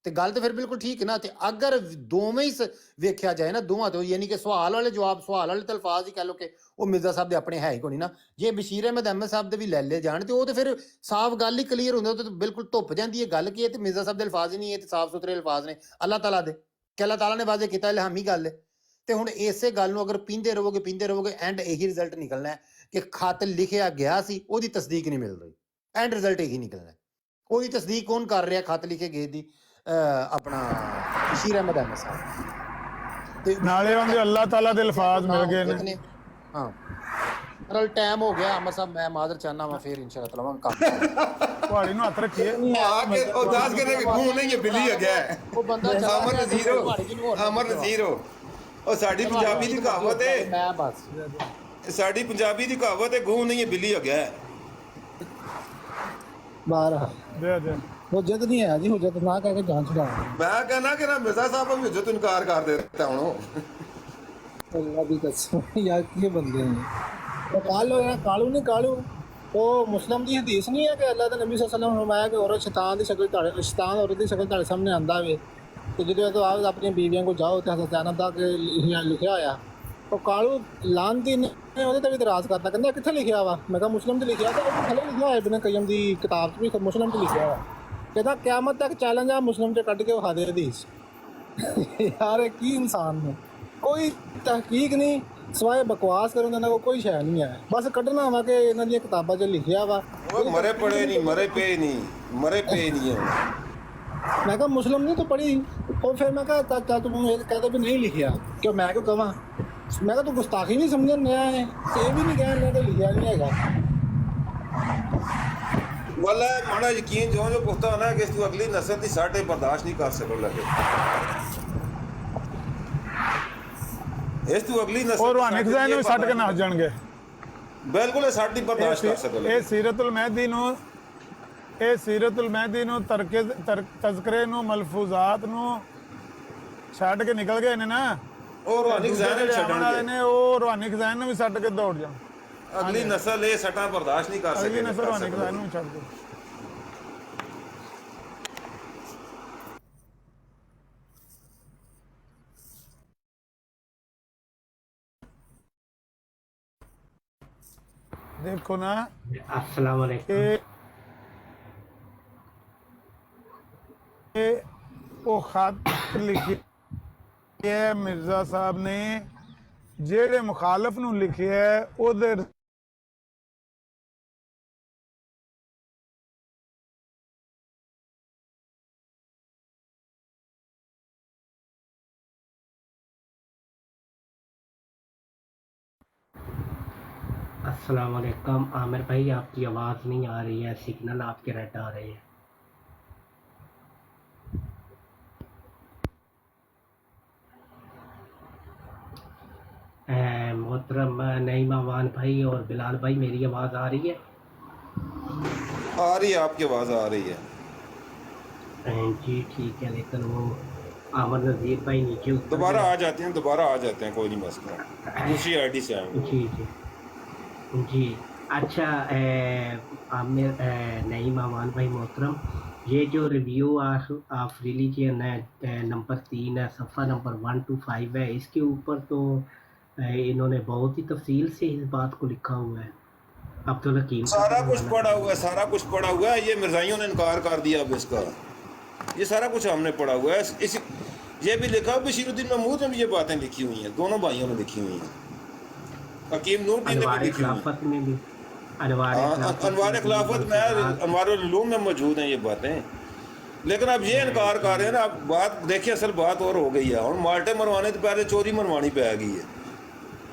ਤੇ ਗੱਲ ਤਾਂ ਫਿਰ ਬਿਲਕੁਲ ਠੀਕ ਹੈ ਨਾ। ਤੇ ਅਗਰ ਦੋਵੇਂ ਹੀ ਵੇਖਿਆ ਜਾਏ ਨਾ, ਦੋਵਾਂ ਤੋਂ, ਯਾਨੀ ਕਿ ਸਵਾਲ ਵਾਲੇ ਜਵਾਬ, ਸਵਾਲ ਵਾਲੇ ਤਲਫਾਜ਼ ਹੀ ਕਹਿ ਲਓ ਕਿ ਉਹ ਮਿਰਜ਼ਾ ਸਾਹਿਬ ਦੇ ਆਪਣੇ ਹੈ ਹੀ ਕੋਈ ਨਹੀਂ ਨਾ। ਜੇ ਬਸ਼ੀਰ ਅਹਿਮਦ ਐਮਏ ਸਾਹਿਬ ਦੇ ਵੀ ਲੈ ਲਏ ਜਾਣ ਤੇ ਉਹ ਤੇ ਫਿਰ ਸਾਫ਼ ਗੱਲ ਹੀ ਕਲੀਅਰ ਹੁੰਦੀ, ਉਹ ਤੇ ਬਿਲਕੁਲ ਧੁੱਪ ਜਾਂਦੀ ਹੈ ਗੱਲ ਕਿ ਇਹ ਤੇ ਮਿਰਜ਼ਾ ਸਾਹਿਬ ਦੇ ਅਲਫਾਜ਼ ਹੀ ਨਹੀਂ, ਇਹ ਤੇ ਸਾਫ਼ ਸੁਥਰੇ ਅਲਫਾਜ਼ ਨੇ ਅੱਲਾਹ ਤਾਲਾ ਦੇ, ਕਿ ਅੱਲਾਹ ਤਾਲਾ ਨੇ ਵਾਜ਼ੇ ਕੀਤਾ, ਇਲਹਾਮੀ ਗੱਲ ਹੈ। ਤੇ ਹੁਣ ਇਸੇ ਗੱਲ ਨੂੰ ਅਗਰ ਪੀਂਦੇ ਰਹੋਗੇ ਐਂਡ ਇਹੀ ਰਿਜ਼ਲਟ ਨਿਕਲਣਾ ਹੈ ਕਿ ਖਤ ਲਿਖਿਆ ਗਿਆ ਸੀ, ਉਹਦੀ ਤਸਦੀਕ ਨਹੀਂ ਮਿਲ ਰਹੀ। ਐਂਡ ਰਿਜ਼ਲਟ ਇਹੀ ਨਿਕਲਣਾ। ਉਹਦੀ ਤਸਦੀਕ ਕੌਣ ਕਰ ਰਿਹਾ? ਖਤ ਲਿਖੇ ਗਏ ਦੀ ਆਪਣਾ ਬਸ਼ੀਰ ਅਹਿਮਦ ਐਮਏ ਸਾਹਿਬ, ਤੇ ਨਾਲੇ ਉਹਦੇ ਅੱਲਾਹ ਤਾਲਾ ਦੇ ਅਲਫਾਜ਼ ਮਿਲ ਗਏ ਨੇ। ਹਾਂ, ਰਲ ਟਾਈਮ ਹੋ ਗਿਆ ਅਹਿਮਦ ਸਾਹਿਬ, ਮੈਂ ਮਾਜ਼ਰ ਚਾਹਨਾ ਵਾ, ਫਿਰ ਇਨਸ਼ਾ ਅੱਲਾਹ ਲਵਾਂਗਾ ਕੰਮ। ਤੁਹਾਡੀ ਨੂੰ ਹੱਥ ਰੱਖੀਏ ਆ ਕੇ ਉਹ ਦੱਸ ਕੇ ਕਿ ਗੂੰ ਨਹੀਂ, ਇਹ ਬਿੱਲੀ ਹੋ ਗਿਆ। ਉਹ ਬੰਦਾ ਅਮਰ ਨਜ਼ੀਰ ਹੋ, ਉਹ ਸਾਡੀ ਪੰਜਾਬੀ ਦੀ ਕਹਾਵਤ ਹੈ, ਮੈਂ ਬਸ ਸਾਡੀ ਪੰਜਾਬੀ ਦੀ ਕਹਾਵਤ ਹੈ, ਗੂੰ ਨਹੀਂ, ਇਹ ਬਿੱਲੀ ਹੋ ਗਿਆ। ਬਾਹਰ ਦੇ ਹੁਜਤ ਨਹੀਂ ਹੈ ਜੀ, ਹੁਜਤ ਨਾ ਕਹਿ ਕੇ ਜਾਨ ਛੁਡਾ। ਮੈਂ ਕਹਿੰਦਾ ਕਿ ਨਾ ਮਿਰਜ਼ਾ ਸਾਹਿਬ ਵੀ ਹੁਜਤ ਇਨਕਾਰ ਕਰ ਦੇ ਦਿੱਤਾ ਹੁਣ। ਅੱਲਾਹ ਦੀ ਕਸਮ ਯਾਰ ਕੀ ਬੰਦੇ ਨੇ। ਉਹ ਕਾਲੂ ਨਹੀਂ ਕਾਲੂ, ਉਹ ਮੁਸਲਮ ਦੀ ਹਦੀਸ ਨਹੀਂ ਹੈ ਕਿ ਅੱਲਾਹ ਦਾ ਨਬੀ ਸੱਲੱਲਾਹੁ ਅਲੈਹਿ ਵਸੱਲਮ ਫਰਮਾਇਆ ਕਿ ਔਰਤ ਸ਼ੈਤਾਨ ਦੀ ਸ਼ਕਲ ਔਰਤ ਦੀ ਸ਼ਕਲ ਤੁਹਾਡੇ ਸਾਹਮਣੇ ਆਂਦਾ ਵੇ, ਤੇ ਜਦੋਂ ਆਪ ਆਪਣੀਆਂ ਬੀਵੀਆਂ ਕੋਲ ਜਾਓ ਤੇ ਹਜ਼ਰਤ ਦਾ ਲਿਖਿਆ ਹੋਇਆ। ਉਹ ਕਾਲੂ ਲਾਂਤੀ ਨੇ ਉਹਦੇ ਤੇ ਵੀ ਇਤਰਾਜ਼ ਕਰਤਾ, ਕਹਿੰਦਾ ਕਿੱਥੇ ਲਿਖਿਆ ਵਾ? ਮੈਂ ਕਿਹਾ ਮੁਸਲਮ 'ਚ ਲਿਖਿਆ, ਤਾਂ ਉਹ ਥੱਲੇ ਲਿਖਿਆ ਹੋਇਆ ਇਬਨ ਕਯਮ ਦੀ ਕਿਤਾਬ 'ਚ ਵੀ ਮੁਸਲਮ 'ਚ ਲਿਖਿਆ ਹੋਇਆ। ਕਹਿੰਦਾ ਕਿਆਮਤ ਤੱਕ ਚੈਲੰਜ ਆ, ਮੁਸਲਮ 'ਚ ਕੱਢ ਕੇ ਵਿਖਾ ਦੇ ਹਦੀਸ। ਯਾਰ ਇਹ ਕੀ ਇਨਸਾਨ ਨੇ, ਕੋਈ ਤਹਿਕੀਕ ਨਹੀਂ, ਸਵਾਏ ਬਕਵਾਸ ਕਰਨ ਦਾ ਕੋਈ ਸ਼ੈ ਨਹੀਂ ਹੈ, ਬਸ ਕੱਢਣਾ ਵਾ ਕਿ ਇਹਨਾਂ ਦੀਆਂ ਕਿਤਾਬਾਂ 'ਚ ਲਿਖਿਆ ਵਾ। ਉਹ ਮਰੇ ਪਏ ਨਹੀਂ। ਮੈਂ ਕਿਹਾ ਮੁਸਲਮ ਨਹੀਂ ਤੂੰ ਪੜ੍ਹੀ? ਉਹ ਫਿਰ ਮੈਂ ਕਿਹਾ ਚਾਚਾ ਤੂੰ ਇਹ ਕਹਿੰਦਾ ਵੀ ਨਹੀਂ ਲਿਖਿਆ, ਕਿਉਂ ਮੈਂ ਕਿਉਂ ਕਹਾਂ? ਮੈਂ ਕਿਹਾ ਤੂੰ ਗੁਸਤਾਖੀ ਨਹੀਂ ਸਮਝਣ ਡਿਆ ਹੈ, ਇਹ ਵੀ ਨਹੀਂ ਕਹਿਣ ਡਿਆ ਕਿ ਲਿਖਿਆ ਨਹੀਂ ਹੈਗਾ। ਵਾਲਾ ਮਾੜਾ ਯਕੀਨ ਜੋ ਪੁੱਛਤਾ ਹੋਣਾ ਕਿ ਤੂੰ ਅਗਲੀ ਨਸਲ ਦੀ ਸਾਡੇ ਬਰਦਾਸ਼ਤ ਨਹੀਂ ਕਰ ਸਕਣ ਲੱਗੇ। ਇਸ ਤੂੰ ਅਗਲੀ ਨਸਲ ਉਹ ਰੂਹਾਨੀ ਖਜ਼ਾਨ ਨੂੰ ਛੱਡ ਕੇ ਨੱਸ ਜਾਣਗੇ। ਬਿਲਕੁਲ ਇਹ ਸਾਡੀ ਬਰਦਾਸ਼ਤ ਕਰ ਸਕਣ ਲੱਗੇ। ਇਹ ਸੀਰਤੁਲ ਮਹਿਦੀ ਨੂੰ ਤਜ਼ਕਰੇ ਨੂੰ, ਮਲਫੂਜ਼ਾਤ ਨੂੰ ਛੱਡ ਕੇ ਨਿਕਲ ਗਏ ਨੇ ਨਾ ਉਹ ਰੂਹਾਨੀ ਖਜ਼ਾਨੇ ਨੂੰ ਜਿਹੜੇ ਆਉਣ ਵਾਲੇ ਛੱਡਣਗੇ। ਨੇ ਉਹ ਰੂਹਾਨੀ ਖਜ਼ਾਨ ਨੂੰ ਵੀ ਛੱਡ ਕੇ ਦੌੜ ਜਾਣ। ਅਗਲੀ ਨਸਲ ਇਹ ਸੱਟਾਂ ਬਰਦਾਸ਼ਤ ਨਹੀਂ ਕਰ ਅਗਲੀ ਸਕੇਗੀ। ਨਸਲ ਰੂਹਾਨੀ ਖਜ਼ਾਨ ਨੂੰ ਵੀ ਛੱਡ ਦੇ। देखो ना अस्सलाम वालेकुम। वो खत लिखे है मिर्जा साहब ने जेड़े मुखालफ नूं लिखे है ओदे अस्सलाम वालेकुम। आमिर भाई आपकी आवाज़ नहीं आ रही है, सिग्नल आपके रेड आ रहे हैं। मोहतरम नईम अमान भाई और बिलाल भाई, मेरी आवाज़ आ रही है? आ रही है, आपकी आवाज़ आ रही है। जी ठीक है, लेकिन वो अमर नज़ीर भाई नीचे दोबारा आ जाते हैं, कोई नहीं मसला। दूसरी आईडी से आएंगे। जी जी जी। अच्छा आमिर नईम अमान भाई मोहतरम, ये जो रिव्यू ऑफ रिलीजन है नंबर 3 है, सफ़ा नंबर 125 है, इसके ऊपर तो इन्होंने बहुत ही तफसील से इस बात को लिखा हुआ है। अब्दुल हकीम सारा कुछ पड़ा हुआ है। ये मिर्जाइयों ने इनकार कर दिया अब इसका। ये सारा कुछ हमने पढ़ा हुआ है। ये भी लिखा, बशीरुद्दीन महमूद ने भी ये बातें लिखी हुई हैं, दोनों भाइयों ने लिखी हुई हैं। हकीम नूरुद्दीन ने भी लिखी हुई हैं। में भी अनवार खिलाफत में, अनवार उलूम में मौजूद हैं ये बातें। लेकिन अब ये इनकार कर रहे हैं ना। अब बात देखिए, असल बात और हो गई है। और माल्टे मरवाने से पहले चोरी मरवानी पै गई है।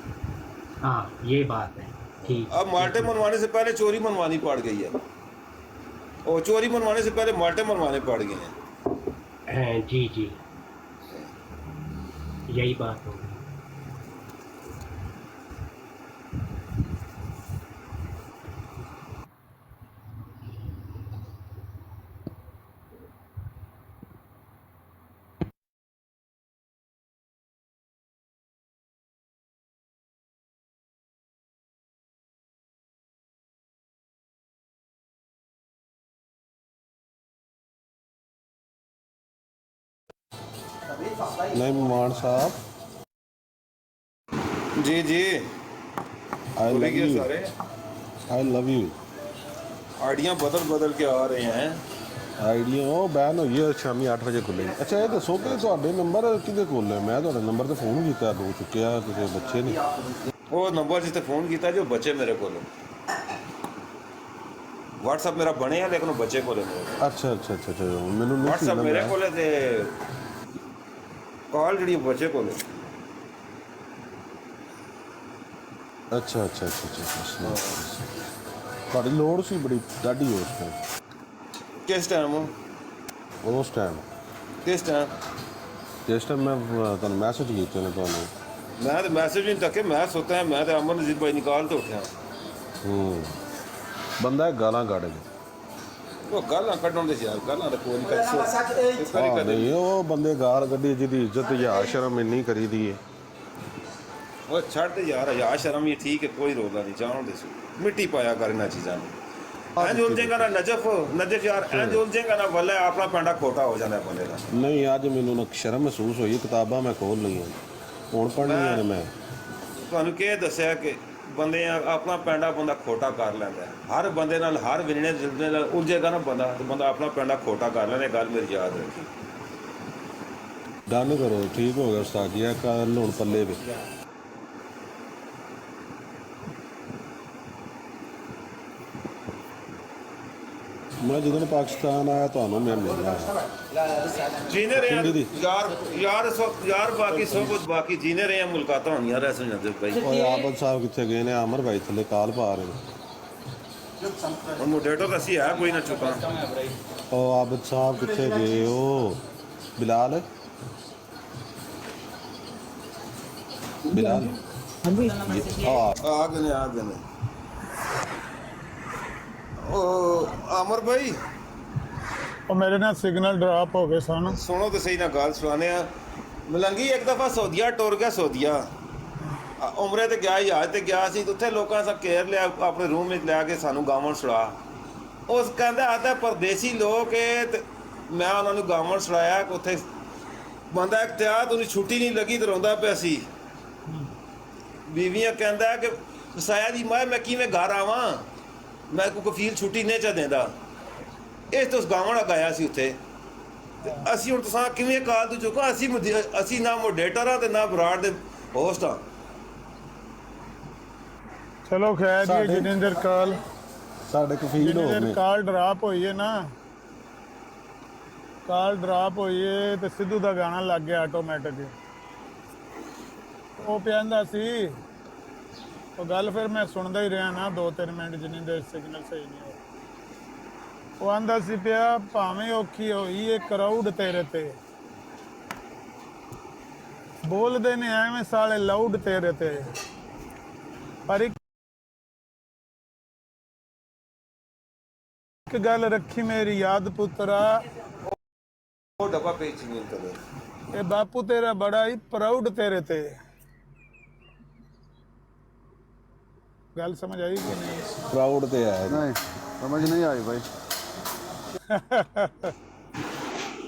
हाँ ये बात है, ठीक। अब माल्टे मनवाने से पहले चोरी मनवानी पड़ गई है, और चोरी मनवाने से पहले माल्टे मनवाने पड़ गए हैं। जी जी, यही बात होगी। नहीं मान साहब, जी जी, आई लव यू, सारे आई लव यू। आइडियाँ बदल के आ रहे हैं। ਆਈਡੀਆ ਉਹ ਬੈਨ ਹੋਈ ਹੈ ਸ਼ਾਮੀ 8 ਵਜੇ ਖੁੱਲ੍ਹੇਗੀ। ਅੱਛਾ ਇਹ ਦੱਸੋ ਕਿ ਤੁਹਾਡੇ ਨੰਬਰ ਕਿਹਦੇ ਕੋਲ ਹੈ? ਮੈਂ ਤੁਹਾਡੇ ਨੰਬਰ ਤੇ ਫੋਨ ਕੀਤਾ, ਦੋ ਚੁੱਕਿਆ, ਕਿਸੇ ਬੱਚੇ ਨੇ ਉਹ ਨੰਬਰ ਜਿੱਤੇ ਫੋਨ ਕੀਤਾ ਜੋ ਬੱਚੇ ਮੇਰੇ ਕੋਲ WhatsApp ਮੇਰਾ ਬਣਿਆ, ਲੇਕਿਨ ਉਹ ਬੱਚੇ ਕੋਲ ਨਹੀਂ। ਅੱਛਾ ਮੈਨੂੰ ਨਹੀਂ ਸੀ WhatsApp ਮੇਰੇ ਕੋਲ ਤੇ ਕਾਲ ਜਿਹੜੀ ਬੱਚੇ ਕੋਲ। ਅੱਛਾ ਤੁਹਾਡੀ ਲੋੜ ਸੀ ਬੜੀ ਡਾਢੀ ਉਸ ਟਾਈਮ। ਕਿਸ ਟਾਈਮ? ਉਸ ਟਾਈਮ ਕਿਸ ਟਾਈਮ? ਜਿਸ ਟਾਈਮ ਮੈਂ ਤੁਹਾਨੂੰ ਮੈਸੇਜ ਕੀਤੇ ਨੇ ਤੁਹਾਨੂੰ। ਮੈਂ ਤਾਂ ਮੈਸੇਜ ਨਹੀਂ ਤੱਕੇ, ਮੈਂ ਸੁੱਤਾ ਹਾਂ। ਮੈਂ ਤਾਂ ਅਮਰ ਨਜ਼ੀਰ ਭਾਈ ਨਿਕਾਲ ਤੋਂ ਉੱਠਿਆ। ਬੰਦਾ ਗਾਲਾਂ ਕੱਢ ਗਿਆ। ਉਹ ਗਾਲਾਂ ਕੱਢਣ ਦੇ ਯਾਰ, ਗਾਲਾਂ ਦਾ ਕੋਈ ਨਹੀਂ, ਉਹ ਬੰਦੇ ਗਾਲ ਕੱਢੀ ਜਿਹਦੀ ਇੱਜ਼ਤ ਜਾਂ ਸ਼ਰਮ ਇੰਨੀ ਕਰੀਦੀ ਹੈ। ਉਹ ਛੱਡ ਦੇ ਯਾਰ, ਹਯਾ ਸ਼ਰਮ ਹੀ ਠੀਕ ਹੈ, ਕੋਈ ਰੋਲਾ ਨਹੀਂ। ਜਾਣ ਦੇ ਮਿੱਟੀ ਪਾਇਆ ਕਰ ਇਹਨਾਂ ਚੀਜ਼ਾਂ ਨੂੰ। ਇੰਜ ਉਲਝੇਗਾ ਨਾ ਨਜਫ ਯਾਰ, ਇੰਜ ਉਲਝੇਗਾ ਨਾ ਵੱਲੇ ਆਪਣਾ ਪੈਂਡਾ ਖੋਟਾ ਹੋ ਜਾਂਦਾ ਬੰਦੇ ਦਾ। ਨਹੀਂ ਅੱਜ ਮੈਨੂੰ ਨਾ ਸ਼ਰਮ ਮਹਿਸੂਸ ਹੋਈ। ਕਿਤਾਬਾਂ ਮੈਂ ਖੋਲ ਲਈਆਂ, ਹੁਣ ਪੜ੍ਹਨੀਆਂ ਨੇ। ਮੈਂ ਤੁਹਾਨੂੰ ਕੀ ਦੱਸਿਆ ਕਿ ਬੰਦੇ ਆਪਣਾ ਪੈਂਡਾ ਬੰਦਾ ਖੋਟਾ ਕਰ ਲੈਂਦਾ। ਹਰ ਬੰਦੇ ਨਾਲ, ਹਰ ਵਿਰਣੇ ਜਿਲਦੇ ਨਾਲ ਉਲਝੇਗਾ ਨਾ ਬੰਦਾ, ਤੇ ਬੰਦਾ ਆਪਣਾ ਪੈਂਡਾ ਖੋਟਾ ਕਰ ਲੈਂਦਾ। ਗੱਲ ਮੇਰੀ ਯਾਦ ਰੱਖੀ। ਡਨ ਕਰੋ, ਠੀਕ ਹੋ ਗਿਆ ਉਸਤਾਦ ਜੀ। ਕੱਲ ਹੁਣ ਪੱਲੇ ਵੇ ਮੈਂ ਜਦੋਂ ਪਾਕਿਸਤਾਨ ਆਇਆ ਤੁਹਾਨੂੰ ਮੈਂ ਮਿਲਿਆ। ਜੀਨੇ ਰਹੇ ਯਾਰ ਬਾਕੀ ਸਭ ਕੁਝ ਬਾਕੀ ਜੀਨੇ ਰਹੇ ਮੁਲਕਾਤਾਂ ਹੋਣੀਆਂ ਰਹਿ ਸੁਣਦੇ ਭਾਈ। ਓਏ ਆਬਦ ਸਾਹਿਬ ਕਿੱਥੇ ਗਏ ਨੇ? ਅਮਰ ਭਾਈ ਥੱਲੇ ਕਾਲ ਪਾ ਰਹੇ ਨੇ। ਹੁਣ ਮੋਡੇਟੋ ਤਾਂ ਅਸੀਂ ਹੈ ਕੋਈ ਨਾ ਚੁੱਕਾ। ਉਹ ਆਬਦ ਸਾਹਿਬ ਕਿੱਥੇ ਗਏ? ਉਹ ਬਿਲਾਲ ਹਾਂਜੀ ਆ ਗਏ ਨੇ। ਉਹ ਅਮਰ ਭਾਈ, ਉਹ ਮੇਰੇ ਨਾਲ ਸਿਗਨਲ ਡ੍ਰੌਪ ਹੋ ਗਏ ਸਨ। ਸੁਣੋ ਤਾਂ ਸਹੀ ਨਾ ਗੱਲ ਸੁਣਾਣੇ ਆ। ਮਲੰਗੀ ਇੱਕ ਦਫਾ ਸੌਦੀਆ ਟੁਰ ਗਿਆ ਸੌਦੀਆ ਉਮਰੇ ਤੇ ਗਿਆ ਜਹਾਜ਼ ਤੇ ਗਿਆ ਸੀ ਤੇ ਉੱਥੇ ਲੋਕਾਂ ਸਭ ਘੇਰ ਲਿਆ ਆਪਣੇ ਰੂਮ ਵਿੱਚ ਲੈ ਕੇ ਸਾਨੂੰ ਗਾਵਣ ਸੁਣਾ ਉਸ ਕਹਿੰਦਾ ਆਦਾ ਪਰਦੇਸੀ ਲੋਕ ਇਹ ਤੇ ਮੈਂ ਉਹਨਾਂ ਨੂੰ ਗਾਵਣ ਸੁਣਾਇਆ ਕਿ ਉੱਥੇ ਬੰਦਾ ਇੱਕ ਤਿਆਰ ਉਹਨੂੰ ਛੁੱਟੀ ਨਹੀਂ ਲੱਗੀ ਤੇ ਰੋਂਦਾ ਪਿਆ ਸੀ ਬੀਵੀਆਂ ਕਹਿੰਦਾ ਕਿ ਵਸਾਇਆ ਦੀ ਮੈਂ ਕਿਵੇਂ ਘਰ ਆਵਾਂ ਮੈਂ ਕੋਈ ਕਫੀਲ ਛੁੱਟੀ ਨਹੀਂ ਚਾ ਦਿੰਦਾ ਇਸ ਤੋਂ ਗਾਵਣ ਗਾਇਆ ਸੀ ਉੱਥੇ ਤੇ ਅਸੀਂ ਹੁਣ ਤੁਸੀਂ ਕਿਵੇਂ ਕਾਲ ਤੋਂ ਚੁੱਕਾ ਅਸੀਂ ਨਾ ਮੋਡੇਟਰ ਆ ਤੇ ਨਾ ਬਰਾੜ ਦੇ ਹੋਸਟ ਆ ਚਲੋ ਖੈਰ ਜੀ ਜਿੰਦਰ ਕਾਲ ਸਾਡੇ ਕਫੀਲ ਹੋ ਜਿੰਦਰ ਗਏ ਕਾਲ ਡਰਾਪ ਹੋਈ ਹੈ ਨਾ ਕਾਲ ਡਰਾਪ ਹੋਈ ਹੈ ਤੇ ਸਿੱਧੂ ਦਾ ਗਾਣਾ ਲੱਗ ਗਿਆ ਆਟੋਮੈਟਿਕ ਉਹ ਪਿਆਂਦਾ ਸੀ ਉਹ ਗੱਲ ਫਿਰ ਮੈਂ ਸੁਣਦਾ ਹੀ ਰਿਹਾ ਨਾ 2-3 ਮਿੰਟ ਜਿੰਨੀ ਦੇਰ ਸਿਗਨਲ ਸਹੀ ਨਹੀਂ ਹੋਇਆ ਉਹ ਆਂਦਾ ਸੀ ਪਿਆ ਭਾਵੇਂ ਔਖੀ ਹੋਈ ਇਹ ਕਰਾਊਡ ਤੇਰੇ ਤੇ ਬੋਲਦੇ ਨੇ ਐਵੇਂ ਸਾਲੇ ਲਾਊਡ ਤੇਰੇ ਤੇ ਪਰ ਇੱਕ ਗੱਲ ਰੱਖੀ ਮੇਰੀ ਯਾਦ ਪੁੱਤਰਾ ਉਹ ਡੱਬਾ ਪੇਚ ਨਹੀਂ ਕਰੇ ਇਹ ਬਾਪੂ ਤੇਰਾ ਬੜਾ ਹੀ ਪ੍ਰਾਊਡ ਤੇਰੇ ਤੇ ਗੱਲ ਸਮਝ ਆਈ ਕਿ ਨਹੀਂ ਪ੍ਰਾਊਡ ਤੇ ਹੈ नहीं समझ नहीं आई भाई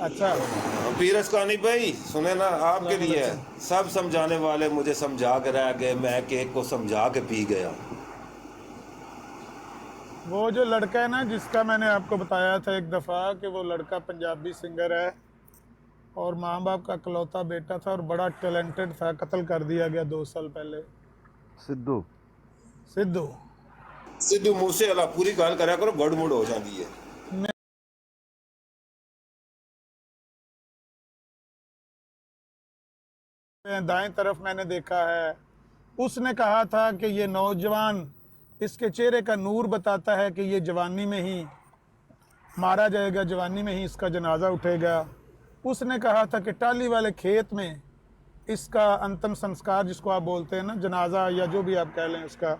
अच्छा पीर असकानी भाई सुने ना आपके लिए है। सब समझाने वाले मुझे समझा के रह गए मैं केक को समझा के पी गया वो जो लड़का है ना जिसका मैंने आपको बताया था एक दफ़ा कि वो लड़का पंजाबी सिंगर है और माँ बाप का इकलौता बेटा था और बड़ा टैलेंटेड था कत्ल कर दिया गया 2 साल पहले सिद्धू सिद्धू सिद्धू मूसे वाला पूरी गल करा करो गड़मुड़ हो जाती है दाएं तरफ मैंने देखा है उसने कहा था कि ये नौजवान इसके चेहरे का नूर बताता है कि ये जवानी में ही मारा जाएगा जवानी में ही इसका जनाजा उठेगा उसने कहा था कि टाली वाले खेत में इसका अंतिम संस्कार जिसको आप बोलते हैं ना जनाजा या जो भी आप कह लें उसका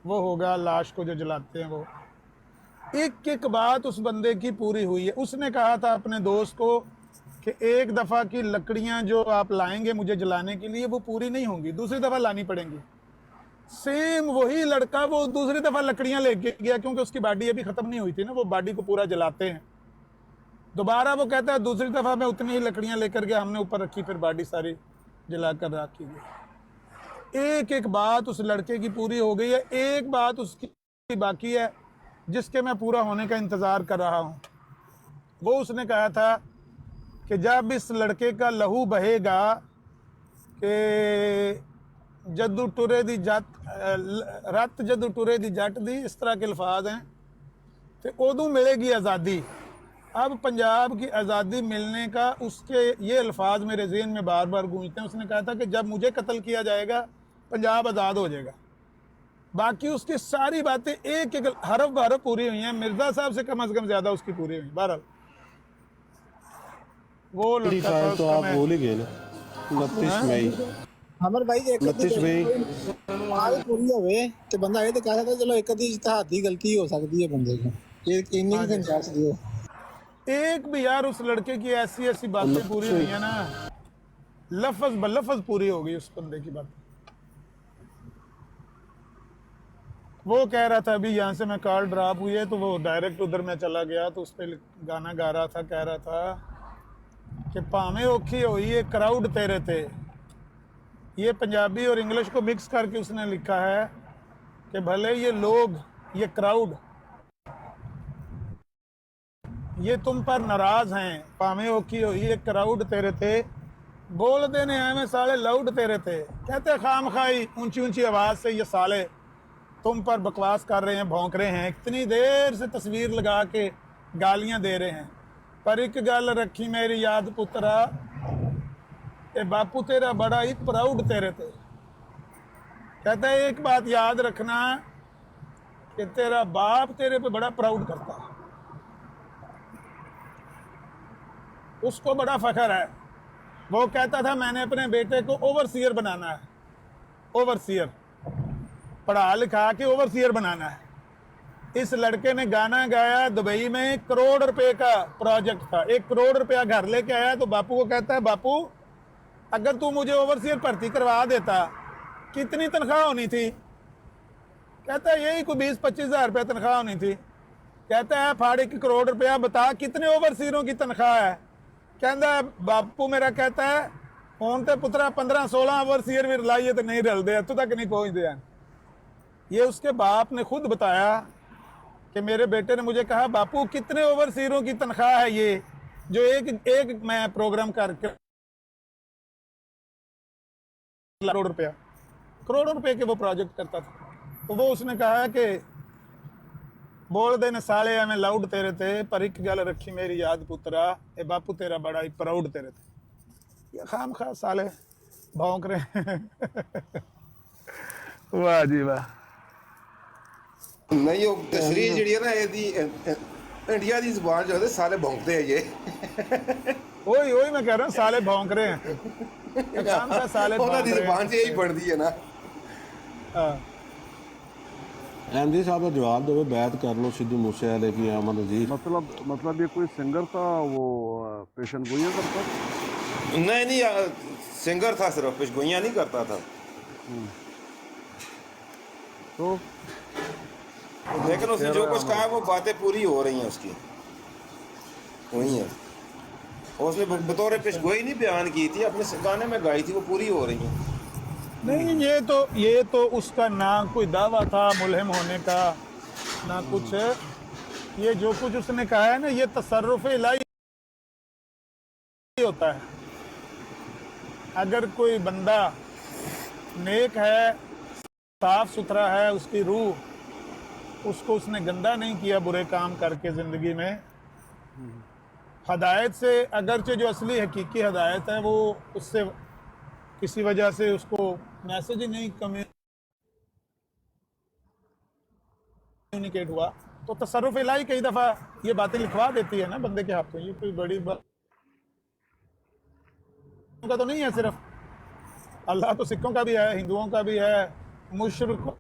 वो होगा लाश को जो जलाते हैं वो एक एक बात उस बंदे की पूरी हुई है उसने कहा था अपने दोस्त को कि एक दफ़ा की लकड़ियां जो आप लाएंगे मुझे जलाने के लिए वो पूरी नहीं होंगी दूसरी दफ़ा लानी पड़ेंगी सेम वही लड़का वो दूसरी दफ़ा लकड़ियां लेके गया क्योंकि उसकी बॉडी अभी ख़त्म नहीं हुई थी ना वो बॉडी को पूरा जलाते हैं दोबारा वो कहता है दूसरी दफ़ा मैं उतनी ही लकड़ियां लेकर गया हमने ऊपर रखी फिर बॉडी सारी जला कर रखी गई एक एक बात उस लड़के की पूरी हो गई है एक बात उसकी बाकी है जिसके मैं पूरा होने का इंतज़ार कर रहा हूँ वो उसने कहा था कि जब इस लड़के का लहू बहेगा कि जदू टुरे दी जट रत जदू टुरे दी जट दी इस तरह के अल्फाज हैं तो उदू मिलेगी आज़ादी अब पंजाब की आज़ादी मिलने का उसके ये अल्फाज मेरे ज़हन में बार बार गूंजते हैं उसने कहा था कि जब मुझे कत्ल किया जाएगा पंजाब आज़ाद हो जाएगा बाकी उसकी सारी बातें एक एक हरफ बहरफ पूरी हुई हैं मिर्ज़ा साहब से कम से कम ज़्यादा उसकी पूरी हुई बहरहाल वो लड़का था तो आप भूल ही गए ना 29 मई हमर भाई एक 29 मई माल पूरी होवे ते बंदा ये तो कह सकता चलो एक अधी इज्तिहादी गलती हो सकती है बंदे को ये इन्हीं की गुंजाइश दियो एक भी यार उस लड़के की ऐसी ऐसी बातें पूरी हुई है ना लफ्ज ब लफ्ज पूरी हो गई उस बंदे की बात वो कह रहा था अभी यहाँ से मैं कॉल ड्रॉप हुई है तो वो डायरेक्ट उधर मैं चला गया तो उस पर गाना गा रहा था कह रहा था कि भावें औखी हुई ये क्राउड तेरे थे ये पंजाबी और इंग्लिश को मिक्स करके उसने लिखा है कि भले ये लोग ये क्राउड ये तुम पर नाराज हैं भावें औखी हुई ये क्राउड तेरे थे बोल देने हमें साले लाउड तेरे थे कहते खाम खाई ऊंची ऊंची आवाज़ से ये साले तुम पर बकवास कर रहे हैं भौंक रहे हैं इतनी देर से तस्वीर लगा के गालियां दे रहे हैं पर एक गल रखी मेरी याद पुत्रा ए बापू तेरा बड़ा ही प्राउड तेरे थे कहता है एक बात याद रखना कि तेरा बाप तेरे पे बड़ा प्राउड करता है उसको बड़ा फख्र है वो कहता था मैंने अपने बेटे को ओवरसीयर बनाना है ओवरसीयर पढ़ा लिखा के ओवरसीयर बनाना है इस लड़के ने गाना गाया दुबई में 1 करोड़ रुपए का प्रोजेक्ट था 1 करोड़ रुपया घर लेके आया तो बापू को कहता है बापू अगर तू मुझे ओवरसीयर भर्ती करवा देता कितनी तनख्वाह होनी थी? कहता है यही कोई 20-25 हज़ार रुपया तनख्वाह होनी थी। कहता है 1.5 करोड़ रुपया, बता कितने ओवरसीयरों की तनख्वाह है? कहता है बापू मेरा कहता है ਹੁਣ ਤੇ ਪੁੱਤਰਾ 15-16 ओवरसीयर भी लाइए तो नहीं रलते, इतों तक नहीं पहुंचते हैं। ये उसके बाप ने खुद बताया कि मेरे बेटे ने मुझे कहा बापू कितने ओवरसीयरों की तनख्वाह है ये जो एक मैं प्रोग्राम करके करोड़ों रुपए के वो प्रोजेक्ट करता था। तो वो उसने कहा है कि बोल देने साले एवं लाउड तेरे थे पर एक गल रखी मेरी याद पुत्रा, ए बापू तेरा बड़ा ही प्राउड तेरे थे। ये खाम खा साले भौंक रहे वाह जी वाह। ਨਹੀਂ ਉਹ ਤਸ਼ਰੀਹ ਜਿਹੜੀ ਹੈ ਨਾ ਇਹਦੀ ਇੰਡੀਆ ਦੀ ਜ਼ੁਬਾਨ ਜੋ ਹੈ ਸਾਰੇ ਭੌਂਕਦੇ ਆ ਇਹ वही वही मैं कह रहा हूँ साले भौंक रहे हैं। ये खाम खा साले ਉਹਨਾਂ ਦੀ भौंक रहे ਜ਼ੁਬਾਨ 'ਚ ਇਹੀ ਬਣਦੀ ਹੈ ਨਾ। हाँ। एमडी साहब का जवाब दो, बैत कर लो सिद्धू मूसेवाले की, अमन अजीज। मतलब ये कोई सिंगर था, वो पेशेंट गोइयां करता? नहीं सिंगर था, सिर्फ पेशगोइयाँ नहीं करता था। तो लेकिन उसने जो कुछ कहा वो बातें पूरी हो रही हैं उसकी, वही है। उसने बतौर पेशगोई नहीं बयान की थी, अपने गाने में गाई थी, वो पूरी हो रही हैं। नहीं ये तो उसका ना कोई दावा था मुलहिम होने का ना कुछ। ये जो कुछ उसने कहा है ना ये तसर्रुफ इलाही होता है। अगर कोई बंदा नेक है, साफ सुथरा है, उसकी रूह, उसको उसने गंदा नहीं किया बुरे काम करके ज़िंदगी में, हदायत से, अगरचे जो असली हकीकी हदायत है वो उससे किसी वजह से उसको मैसेज ही नहीं कम्युनिकेट हुआ तो तसर्रुफ इलाही कई दफ़ा ये बातें लिखवा देती है ना बंदे के हाथों। ये कोई बड़ी बात का तो नहीं है, सिर्फ अल्लाह तो सिखों का भी है, हिंदुओं का भी है, मुशरिकों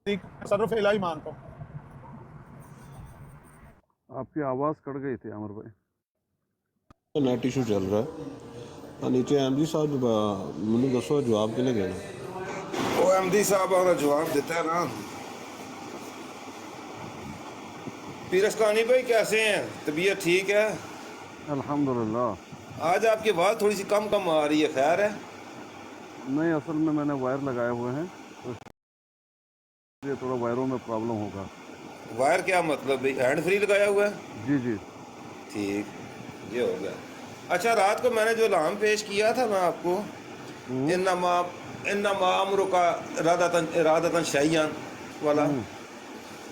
तसर्रुफ इलाही मानता हूँ। आपकी आवाज़ कट गई थी अमर भाई। नेट इशू चल रहा है। नीचे एमडी साहब मैंने दसो जवाब किने देना? वो एमडी साहब अपना जवाब देता है ना। पीरस्तानी भाई कैसे हैं, तबीयत ठीक है? अल्हम्दुलिल्लाह। आज आपकी आवाज़ थोड़ी सी कम कम आ रही है, खैर है? नहीं, असल में मैंने वायर लगाए हुए हैं तो ये थोड़ा वायरों में प्रॉब्लम होगा। वायर क्या मतलब भाई, हैंड फ्री लगाया हुआ है? जी जी ठीक, ये हो गया। अच्छा, रात को मैंने जो लाम पेश किया था ना आपको, इन्नमा अमरुका इरादतन शैयन वाला,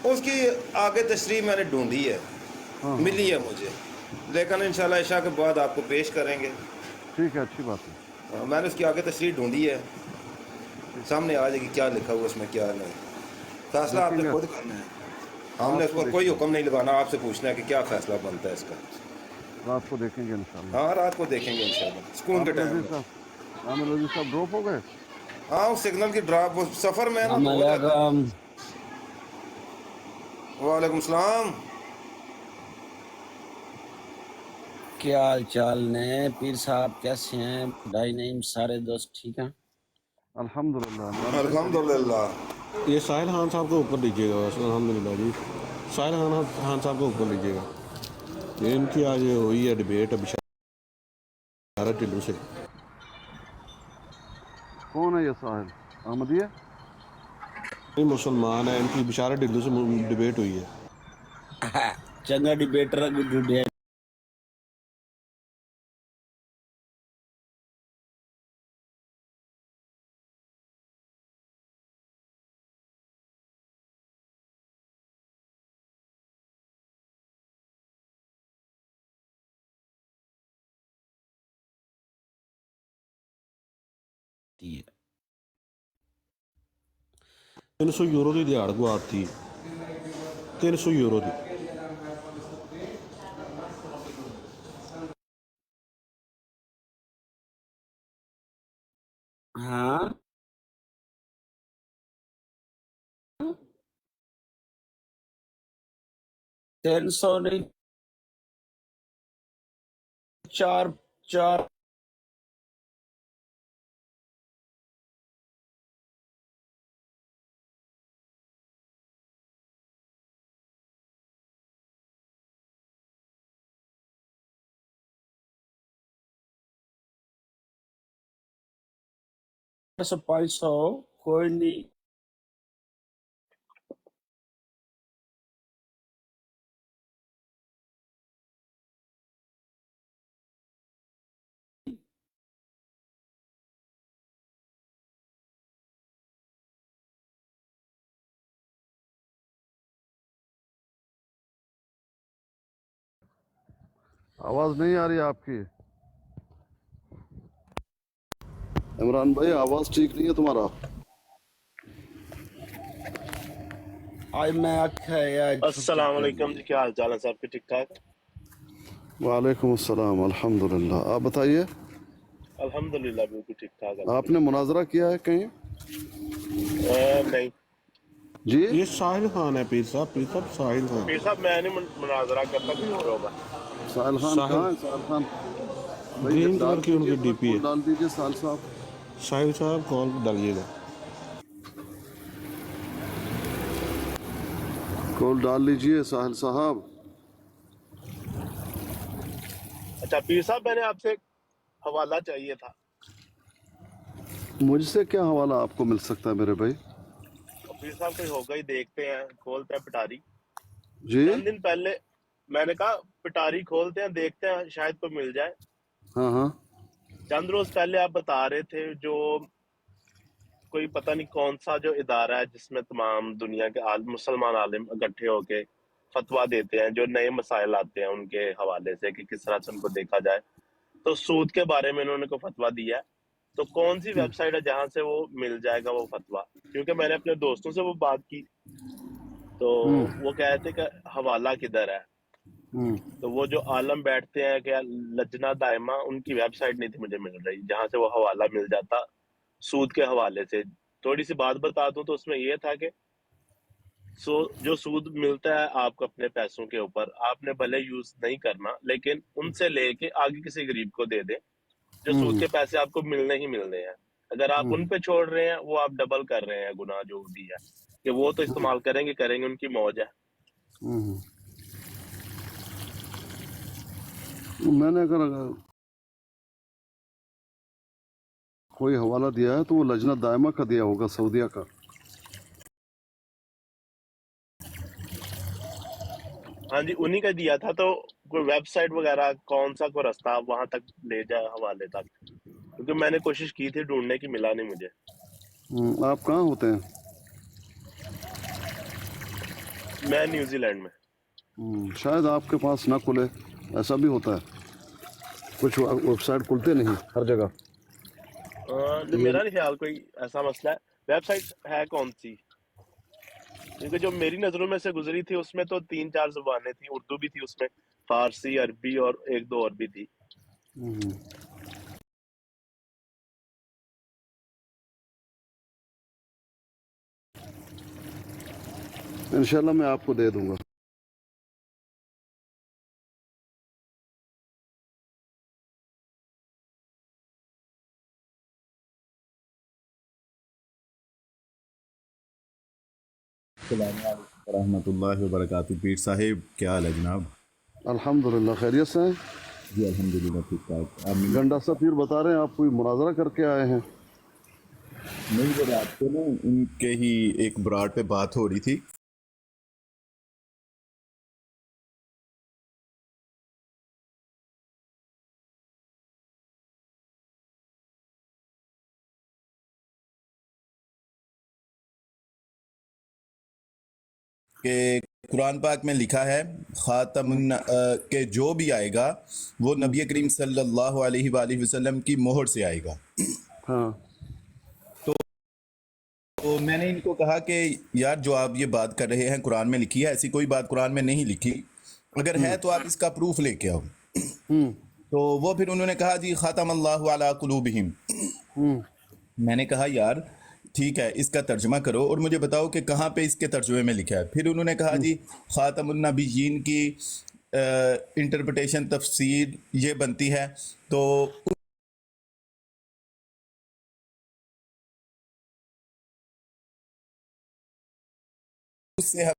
उसकी आगे तशरीह मैंने ढूंढी है, मिली है मुझे, लेकिन इंशाल्लाह इशा के बाद आपको पेश करेंगे। ठीक है, अच्छी बात है। मैंने उसकी आगे तशरीह ढूंढी है, सामने आ जाएगी क्या लिखा हुआ उसमें क्या नहीं। फैसला आपने खुद करना है, हमने उस पर कोई हुक्म नहीं लगाना, आपसे पूछना है कि क्या फैसला बनता है इसका। रात को देखेंगे इंशाल्लाह। हाँ, रात को देखेंगे इंशाल्लाह, सुकून के टाइम। आमिर रजी साहब ड्रॉप हो गए? हाँ, उस सिग्नल की ड्रॉप, वो सफ़र में है ना। वालेकुम सलाम। क्या हाल चाल ने पीर साहब, कैसे हैं? भाई नहीं, सारे दोस्त ठीक हैं? अल्हम्दुलिल्लाह अल्हम्दुलिल्लाह। ये साहिल खान साहब को ऊपर लीजिएगा बस, अल्हम्दुलिल्लाह जी। साहिल खान साहब को ऊपर लीजिएगा। ये इनकी आज हुई है डिबेट बिशारत टिल्लू से। कौन है ये साहिल? अहमदी है? ये मुसलमान है, इनकी बिशारत टिल्लू से डिबेट हुई है। चंगा डिबेटर ढूंढे। €300 ਦੀ ਦਿਹਾੜ ਗਵਾਤੀ, €300 ਦੀ। हाँ 300 نہیں 4 500 کوئی نہیں. آواز نہیں آ رہی آپ کی عمران بھائی، آواز ٹھیک نہیں ہے تمہارا. آج میں آکھا یار السلام علیکم جی، کیا حال چال ہے صاحب کے؟ ٹھیک ٹھاک؟ وعلیکم السلام، الحمدللہ. آپ بتائیے، الحمدللہ بالکل ٹھیک ٹھاک. آپ نے مناظرہ کیا ہے کہیں؟ نہیں جی یہ ساحل خان ہے پیر صاحب ساحل خان. پیر صاحب میں نہیں مناظرہ کرتا، کوئی اور ہوگا. ساحل خان کہاں ہے؟ ساحل خان گرین کلر کی ان کی ڈی پی ہے. ڈال دیجیے ساحل صاحب. ساحل صاحب کال ڈالیے گا. کال ڈال لیجیے ساحل صاحب. اچھا پیر صاحب، میں نے آپ سے حوالہ چاہیے تھا. مجھ سے کیا حوالہ آپ کو مل سکتا ہے میرے بھائی؟ پیر صاحب کوئی ہوگا ہی، دیکھتے ہیں، کھولتے ہیں پٹاری. جی چند دن پہلے میں نے کہا پٹاری کھولتے ہیں، دیکھتے ہیں شاید کوئی مل جائے. ہاں ہاں. چند روز پہلے آپ بتا رہے تھے جو کوئی پتہ نہیں کون سا جو ادارہ ہے جس میں تمام دنیا کے مسلمان عالم اکٹھے ہو کے فتویٰ دیتے ہیں، جو نئے مسائل آتے ہیں ان کے حوالے سے کہ کس طرح سے ان کو دیکھا جائے. تو سود کے بارے میں انہوں نے کوئی فتویٰ دیا ہے. تو کون سی ویب سائٹ ہے جہاں سے وہ مل جائے گا وہ فتویٰ؟ کیونکہ میں نے اپنے دوستوں سے وہ بات کی تو وہ کہتے تھے کہ حوالہ کدھر ہے. تو وہ جو عالم بیٹھتے ہیں کہ لجنہ دائمہ، ان کی ویب سائٹ نہیں تھی مجھے مل رہی جہاں سے وہ حوالہ مل جاتا سود کے حوالے سے. تھوڑی سی بات بتا دوں تو اس میں یہ تھا کہ جو سود ملتا ہے آپ کو اپنے پیسوں کے اوپر، آپ نے بھلے یوز نہیں کرنا لیکن ان سے لے کے آگے کسی غریب کو دے دیں. جو سود کے پیسے آپ کو ملنے ہی ملنے ہیں، اگر آپ ان پہ چھوڑ رہے ہیں وہ آپ ڈبل کر رہے ہیں گناہ جو بھی ہے، کہ وہ تو استعمال کریں گے ان کی موج ہے. میں نے اگر کوئی حوالہ دیا ہے تو وہ لجنہ دائمہ کا دیا ہوگا، سعودیہ کا. ہاں جی انہی کا دیا تھا. تو کوئی ویب سائٹ وغیرہ کون سا کوئی رستہ وہاں تک لے جائے حوالے تک؟ کیونکہ میں نے کوشش کی تھی ڈھونڈنے کی، ملا نہیں مجھے. آپ کہاں ہوتے ہیں؟ میں نیوزی لینڈ میں. شاید آپ کے پاس نہ کھلے، ایسا بھی ہوتا ہے. کچھ ویب سائٹ کھلتے نہیں ہر جگہ. میرا نہیں خیال کوئی ایسا مسئلہ ہے. ویب سائٹ ہے کون سی؟ کیونکہ جو میری نظروں میں سے گزری تھی اس میں تو 3-4 زبانیں تھیں، اردو بھی تھی اس میں، فارسی، عربی اور 1-2 اور بھی تھی. انشاءاللہ میں آپ کو دے دوں گا. السلام علیکم ورحمۃ اللہ وبرکاتہ. پیر صاحب کیا حال ہے جناب؟ الحمدللہ خیریت سے ہیں؟ جی الحمدللہ ٹھیک ٹھاک. گنڈا سا پیر بتا رہے ہیں آپ کوئی مناظرہ کر کے آئے ہیں. نہیں وہ رات کو نا ان کے ہی ایک براڈ پہ بات ہو رہی تھی. کہ قرآن پاک میں لکھا ہے خاتم کہ جو بھی آئے گا وہ نبی کریم صلی اللہ علیہ وآلہ وسلم کی مہر سے آئے گا. ہاں تو میں نے ان کو کہا کہ یار جو آپ یہ بات کر رہے ہیں قرآن میں لکھی ہے، ایسی کوئی بات قرآن میں نہیں لکھی. اگر ہے تو آپ اس کا پروف لے کے آؤ. تو وہ پھر انہوں نے کہا جی خاتم اللہ علی قلوبہم. میں نے کہا یار ٹھیک ہے اس کا ترجمہ کرو اور مجھے بتاؤ کہ کہاں پہ اس کے ترجمے میں لکھا ہے. پھر انہوں نے کہا جی خاتم النبیین کی انٹرپریٹیشن تفسیر یہ بنتی ہے. تو اس سے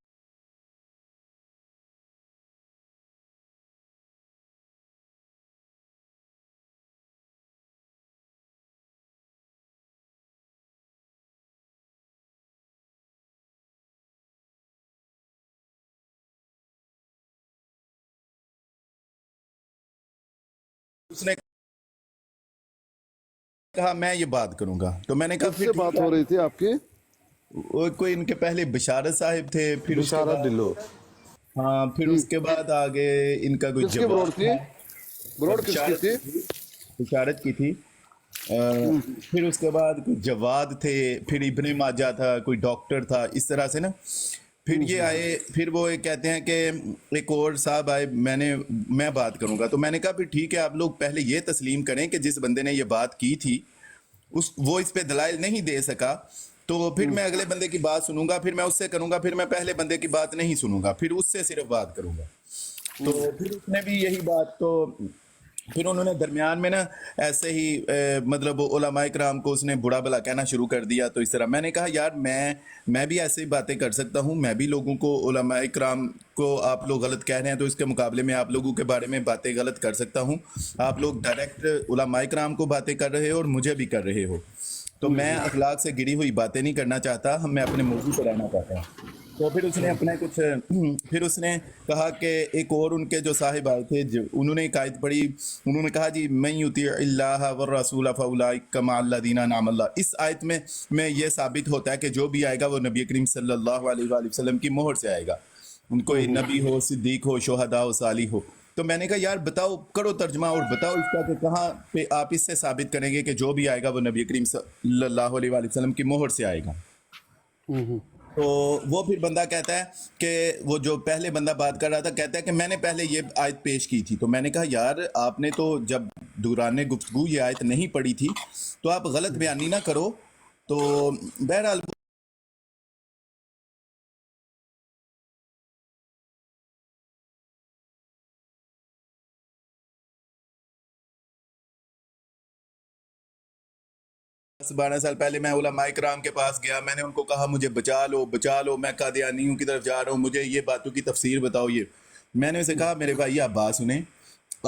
اس نے کہا میں یہ بات کروں گا. تو میں نے کہا کس سے بات ہو رہی تھی آپ کی؟ وہ کوئی ان کے پہلے بشارت صاحب تھے, پھر اس کے بشارت بعد ڈلو. ہاں پھر اس کے بعد آگے ان کا کوئی کس کی بروڈ تھی؟ بروڈ کس کی تھی؟ بشارت کی تھی. پھر اس کے بعد کوئی جواد تھے, پھر ابن ماجہ تھا, کوئی ڈاکٹر تھا, اس طرح سے نا. پھر یہ آئے, پھر وہ کہتے ہیں کہ ایک اور صاحب آئے, میں بات کروں گا. تو میں نے کہا پھر ٹھیک ہے آپ لوگ پہلے یہ تسلیم کریں کہ جس بندے نے یہ بات کی تھی وہ اس پہ دلائل نہیں دے سکا, تو پھر میں اگلے بندے کی بات سنوں گا, پھر میں اس سے کروں گا, پھر میں پہلے بندے کی بات نہیں سنوں گا, پھر اس سے صرف بات کروں گا. تو پھر اس نے بھی یہی بات, تو پھر انہوں نے درمیان میں نا ایسے ہی مطلب علماء کرام کو اس نے برا بھلا کہنا شروع کر دیا. تو اس طرح میں نے کہا یار میں بھی ایسے ہی باتیں کر سکتا ہوں, میں بھی لوگوں کو علماء کرام کو آپ لوگ غلط کہہ رہے ہیں تو اس کے مقابلے میں آپ لوگوں کے بارے میں باتیں غلط کر سکتا ہوں. آپ لوگ ڈائریکٹ علماء کرام کو باتیں کر رہے ہو اور مجھے بھی کر رہے ہو, تو میں اخلاق سے گری ہوئی باتیں نہیں کرنا چاہتا, میں اپنے موضوع پہ رہنا چاہتا ہوں. تو پھر اس نے اپنے پھر اس نے کہا کہ ایک اور ان کے جو صاحب آئے تھے انہوں نے ایک آیت پڑھی, انہوں نے کہا جی من یطیع اللہ والرسول فاولئک مع الذین انعم اللہ. اس آیت میں یہ ثابت ہوتا ہے کہ جو بھی آئے گا وہ نبی کریم صلی اللہ علیہ وآلہ وسلم کی مہر سے آئے گا, ان کو نبی ہو, صدیق ہو, شہداء ہو, صالح ہو. تو میں نے کہا یار بتاؤ, کرو ترجمہ اور بتاؤ اس کا کہ کہاں پہ آپ اس سے ثابت کریں گے کہ جو بھی آئے گا وہ نبی کریم صلی اللہ علیہ وآلہ وسلم کی مہر سے آئے گا. تو وہ پھر بندہ کہتا ہے کہ وہ جو پہلے بندہ بات کر رہا تھا کہتا ہے کہ میں نے پہلے یہ آیت پیش کی تھی. تو میں نے کہا یار آپ نے تو جب دوران گفتگو یہ آیت نہیں پڑھی تھی تو آپ غلط بیانی نہ کرو. تو بہرحال دس 12 سال پہلے میں علماء کرام کے پاس گیا, میں نے ان کو کہا مجھے بچا لو, میں قادیانیوں کی طرف جا رہا ہوں, مجھے یہ باتوں کی تفسیر بتاؤ. میں نے اسے کہا میرے بھائی آپ بات سنیں,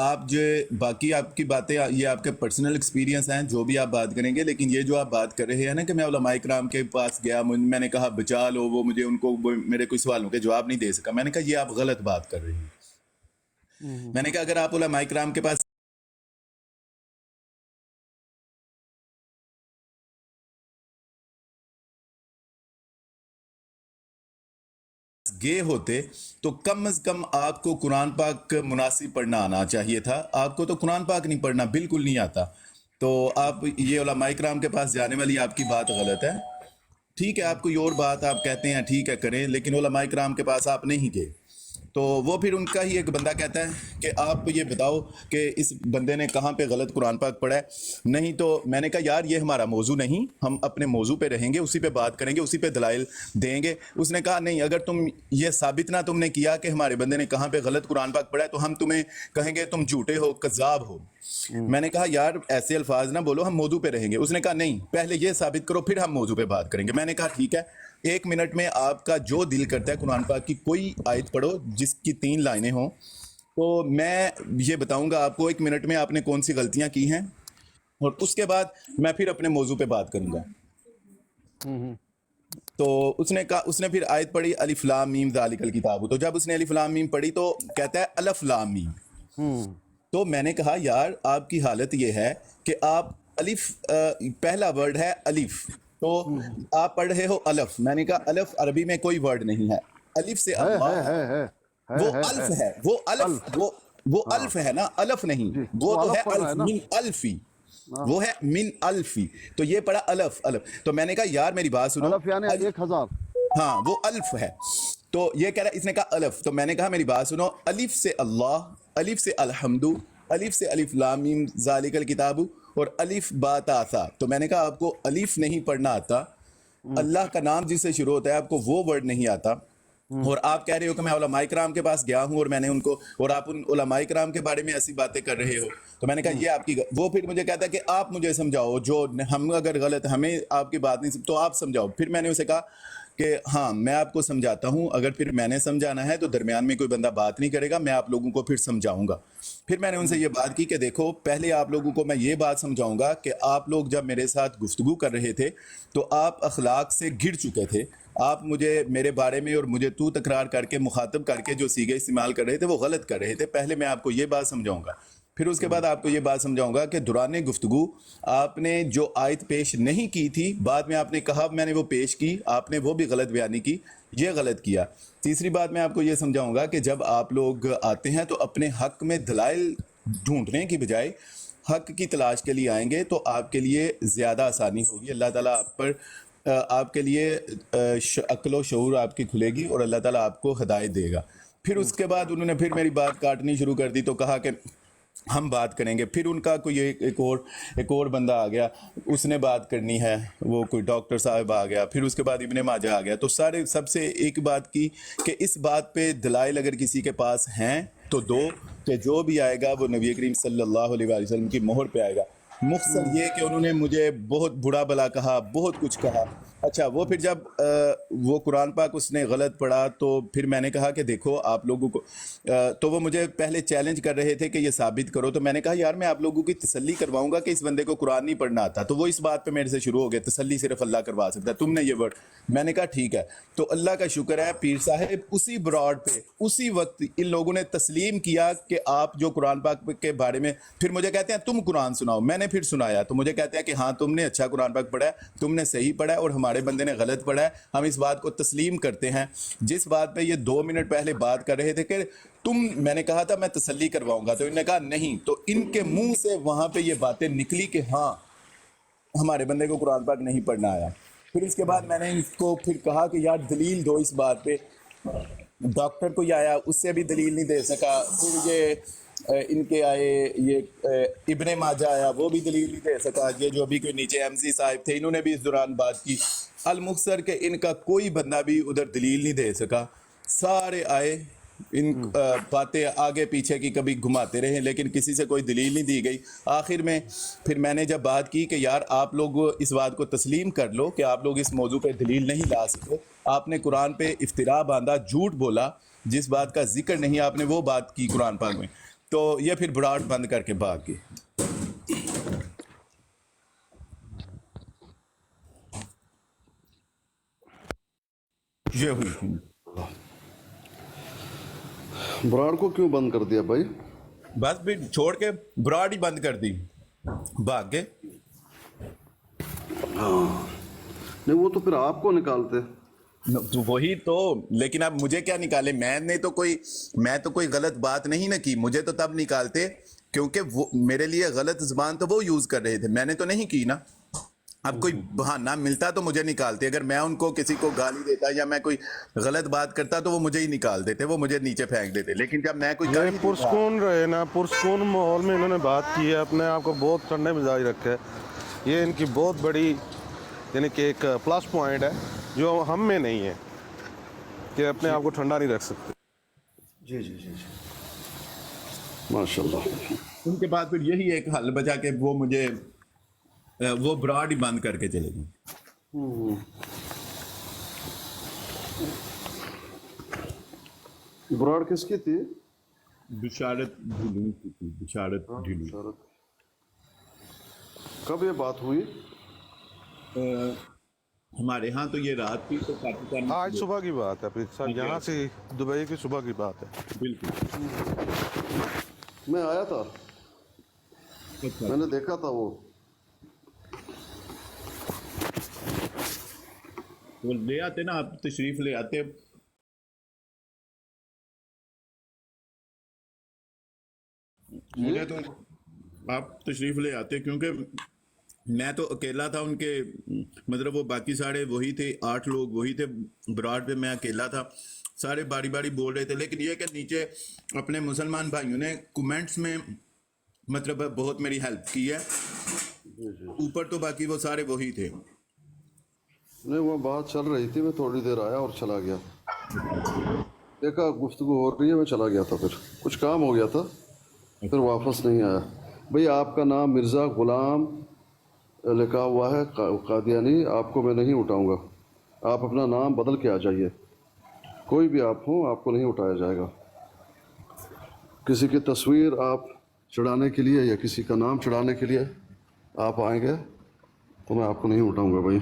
آپ جو باقی آپ کی باتیں یہ آپ کے پرسنل ایکسپیرینس ہیں جو بھی آپ بات کریں گے, لیکن یہ جو آپ بات کر رہے ہیں نا کہ میں علماء کرام کے پاس گیا, میں نے کہا بچا لو, وہ مجھے ان کو میرے کوئی سوالوں کے جواب نہیں دے سکا. میں نے کہا یہ آپ غلط بات کر رہے ہیں. میں نے کہا اگر آپ علماء کرام کے پاس گئے ہوتے تو کم از کم آپ کو قرآن پاک مناسب پڑھنا آنا چاہیے تھا. آپ کو تو قرآن پاک نہیں پڑھنا بالکل نہیں آتا, تو آپ یہ علماء کرام کے پاس جانے والی آپ کی بات غلط ہے. ٹھیک ہے آپ کوئی اور بات آپ کہتے ہیں ٹھیک ہے کریں, لیکن علماء کرام کے پاس آپ نہیں گئے. تو وہ پھر ان کا ہی ایک بندہ کہتا ہے کہ آپ یہ بتاؤ کہ اس بندے نے کہاں پہ غلط قرآن پاک پڑھا ہے. نہیں تو میں نے کہا یار یہ ہمارا موضوع نہیں, ہم اپنے موضوع پہ رہیں گے, اسی پہ بات کریں گے, اسی پہ دلائل دیں گے. اس نے کہا نہیں, اگر تم یہ ثابت نہ تم نے کیا کہ ہمارے بندے نے کہاں پہ غلط قرآن پاک پڑھا ہے تو ہم تمہیں کہیں گے تم جھوٹے ہو, کذاب ہو. میں نے کہا یار ایسے الفاظ نہ بولو, ہم موضوع پہ رہیں گے. اس نے کہا نہیں پہلے یہ ثابت کرو پھر ہم موضوع پہ بات کریں گے. میں نے کہا ٹھیک ہے, 1 منٹ میں آپ کا جو دل کرتا ہے قرآن پاک کی کوئی آیت پڑھو جس کی 3 لائنیں ہوں, تو میں یہ بتاؤں گا آپ کو 1 منٹ میں آپ نے کون سی غلطیاں کی ہیں, اور اس کے بعد میں پھر اپنے موضوع پہ بات کروں گا. تو اس نے پھر آیت پڑھی الف لام میم ذالک الکتاب. تو جب اس نے الف لام میم پڑھی تو کہتا ہے الف لام میم. تو میں نے کہا یار آپ کی حالت یہ ہے کہ آپ الف پہلا ورڈ ہے الف, تو آپ پڑھ رہے ہو الف. میں نے کہا الف عربی میں کوئی ورڈ نہیں ہے, الف سے وہ الف ہے, وہ الف ہے نا, الف نہیں, وہ تو ہے الف من الفی, وہ ہے من الفی, تو یہ پڑھا الف. تو میں نے کہا یار میری بات سنو, الف یعنی 1000. ہاں وہ الف ہے. تو یہ کہہ رہا, اس نے کہا الف. تو میں نے کہا میری بات سنو, الف سے اللہ, الف سے الحمد, الف سے الف لام میم ذالک الکتاب, اور الف با تا ثا. تو میں نے کہا آپ کو الف نہیں پڑھنا آتا अल्लाह का नाम जिससे शुरू होता है आपको वो वर्ड नहीं आता, और आप कह रहे हो कि मैं उलमाए किराम के पास गया हूं और मैंने उनको, और आप उन उलमाए किराम के बारे में ऐसी बातें कर रहे हो, तो मैंने कहा ये आपकी वो फिर मुझे कहता है कि आप मुझे समझाओ, जो हम अगर गलत हमें आपकी बात नहीं तो आप समझाओ। फिर मैंने उसे कहा कि हाँ मैं आपको समझाता हूँ, अगर फिर मैंने समझाना है तो दरमियान में कोई बंदा बात नहीं करेगा, मैं आप लोगों को फिर समझाऊंगा। फिर मैंने उनसे ये बात की कि देखो पहले आप लोगों को मैं ये बात समझाऊंगा कि आप लोग जब मेरे साथ गुफ्तगू कर रहे थे तो आप अखलाक से गिर चुके थे, आप मुझे मेरे बारे में और मुझे तू तकरार करके मुखातब करके जो सीगे इस्तेमाल कर रहे थे वो गलत कर रहे थे। पहले मैं आपको ये बात समझाऊंगा, फिर उसके बाद आपको ये बात समझाऊंगा कि दौरान गुफ्तगू आपने जो आयत पेश नहीं की थी, बाद में आपने कहा मैंने वो पेश की, आपने वो भी गलत बयानी की, ये गलत किया। तीसरी बात मैं आपको ये समझाऊंगा कि जब आप लोग आते हैं तो अपने हक में दलाइल ढूंढने की बजाय हक की तलाश के लिए आएंगे तो आपके लिए ज़्यादा आसानी होगी। अल्लाह ताला आप पर आपके लिए अक्ल व शऊर आपकी खुलेगी और अल्लाह ताला आपको हिदायत देगा। फिर उसके बाद उन्होंने फिर मेरी बात काटनी शुरू कर दी, तो कहा कि हम बात करेंगे। फिर उनका कोई एक और बंदा आ गया, उसने बात करनी है, वो कोई डॉक्टर साहब आ गया, फिर उसके बाद इब्ने माजा आ गया। तो सारे सबसे एक बात की कि इस बात पे दलाइल अगर किसी के पास हैं तो दो, कि जो भी आएगा वो नबी करीम सल्लल्लाहु अलैहि वसल्लम की मोहर पे आएगा। मुख्तसर ये कि उन्होंने मुझे बहुत बुरा भला कहा, बहुत कुछ कहा। अच्छा वो फिर जब वो कुरान पाक उसने गलत पढ़ा तो फिर मैंने कहा कि देखो आप लोगों को तो वो मुझे पहले चैलेंज कर रहे थे कि ये साबित करो, तो मैंने कहा यार मैं आप लोगों की तसल्ली करवाऊंगा कि इस बंदे को कुरान नहीं पढ़ना आता। तो वो इस बात पे मेरे से शुरू हो गए, तसल्ली सिर्फ अल्लाह करवा सकता है, तुमने ये वर्ड। मैंने कहा ठीक है। तो अल्लाह का शुक्र है पीर साहब उसी ब्रॉड पे उसी वक्त इन लोगों ने तस्लीम किया कि आप जो कुरान पाक के बारे में, फिर मुझे कहते हैं तुम कुरान सुनाओ। मैंने फिर सुनाया तो मुझे कहते हैं कि हाँ तुमने अच्छा कुरान पाक पढ़ा है, तुमने सही पढ़ा है और हमारे बंदे ने गलत पढ़ा है। हम इस बात को तस्लीम करते हैं। जिस बात पे ये 2 मिनट पहले बात कर रहे थे कि मैंने कहा था मैं तसल्ली करवाऊंगा, तो इन्होंने कहा नहीं। तो इनके मुंह से वहां पे ये बातें निकली कि हाँ हमारे बंदे को कुरान पाक नहीं पढ़ना आया। फिर इसके बाद मैंने इनको फिर कहा कि यार दलील दो इस बात पे। डॉक्टर कोई आया, उससे भी दलील नहीं दे सका। फिर ये इनके आए ये इब्ने माजा आया, वो भी दलील नहीं दे सका। ये जो अभी कोई नीचे एमसी साहब थे इन्होंने भी इस दौरान बात की। अल मुख्तसर के इनका कोई बंदा भी उधर दलील नहीं दे सका। सारे आए, इन बातें आगे पीछे की कभी घुमाते रहे, लेकिन किसी से कोई दलील नहीं दी गई। आखिर में फिर मैंने जब बात की कि यार आप लोग इस बात को तस्लीम कर लो कि आप लोग इस मौजू पे दलील नहीं ला सकते, आपने कुरान पे इफ्तिरा बांधा, झूठ बोला, जिस बात का जिक्र नहीं आपने वो बात की कुरान पाक में। तो ये फिर ब्राड बंद करके भाग गए। ये हुई ब्राड को क्यों बंद कर दिया भाई? बस फिर छोड़ के ब्राड ही बंद कर दी, भाग गए। हाँ नहीं वो तो फिर आपको निकालते। तो वही तो, लेकिन अब मुझे क्या निकाले? मैं तो कोई गलत बात नहीं ना की। मुझे तो तब निकालते क्योंकि वो मेरे लिए गलत जुबान तो वो यूज कर रहे थे, मैंने तो नहीं की ना। अब कोई बहाना मिलता तो मुझे निकालते। अगर मैं उनको किसी को गाली देता या मैं कोई गलत बात करता तो वो मुझे ही निकाल देते, वो मुझे नीचे फेंक देते। लेकिन जब मैं कोई पुरस्कून रहे ना, पुरस्कून माहौल में इन्होंने बात की है, अपने आप को बहुत ठंडे मिजाज रखे है। ये इनकी बहुत बड़ी यानी कि एक प्लस पॉइंट है जो हम में नहीं है, कि अपने आप को ठंडा नहीं रख सकते। जी जी जी माशाल्लाह। उनके बाद फिर यही एक हल बचा के वो मुझे वो ब्राड ही बंद करके चले गए। ब्राड किसकी थी? बिशारत ढिलू की थी, बिशारत ढिलू। कब ये बात हुई? हमारे यहाँ तो ये रात की, तो पाकिस्तान आज सुबह की बात है फिर सर, यहाँ से दुबई की सुबह की बात है। बिल्कुल मैं आया था, मैंने देखा था वो ले आते ना, आप तशरीफ ले आते। मुझे तो आप तशरीफ ले आते क्योंकि मैं तो अकेला था उनके, मतलब वो बाकी सारे वही थे, 8 लोग वही थे ब्राड पे, मैं अकेला था। सारे बारी बारी बोल रहे थे, लेकिन ये कि नीचे अपने मुसलमान भाइयों ने कमेंट्स में मतलब बहुत मेरी हेल्प की है। ऊपर तो बाकी वो सारे वही थे। नहीं, वहाँ बात चल रही थी, मैं थोड़ी देर आया और चला गया, देखा गुफ्तगू हो रही है, मैं चला गया था, फिर कुछ काम हो गया था, फिर वापस नहीं आया। भाई आपका नाम मिर्ज़ा गुलाम लिखा हुआ है कादियानी, आपको मैं नहीं उठाऊंगा, आप अपना नाम बदल के आ जाइए, कोई भी आप हो, आपको नहीं उठाया जाएगा। किसी की तस्वीर आप चढ़ाने के लिए या किसी का नाम चढ़ाने के लिए आप आएंगे तो मैं आपको नहीं उठाऊंगा। भाई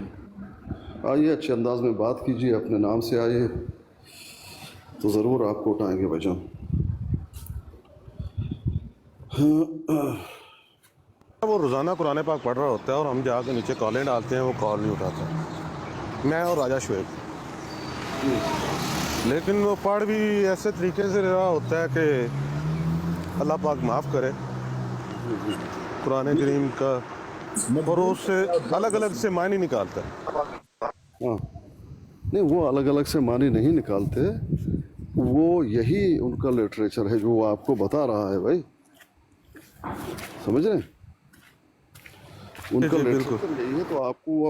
आइए, अच्छे अंदाज में बात कीजिए, अपने नाम से आइए, तो ज़रूर आपको उठाएंगे भाईजान। वो रोज़ाना कुरान पाक पढ़ रहा होता है और हम जाके नीचे कॉलें डालते हैं, वो कॉल नहीं उठाता, मैं और राजा शुएब। लेकिन वो पढ़ भी ऐसे तरीके से रहा होता है कि अल्लाह पाक माफ़ करे, कुरान करीम का, और उससे अलग अलग से मायने निकालता है। हाँ, नहीं, वो अलग अलग से मानी नहीं निकालते, वो यही उनका लिटरेचर है जो वो आपको बता रहा है भाई, समझ रहे हैं? उनका लिटरेचर यही है, तो आपको वो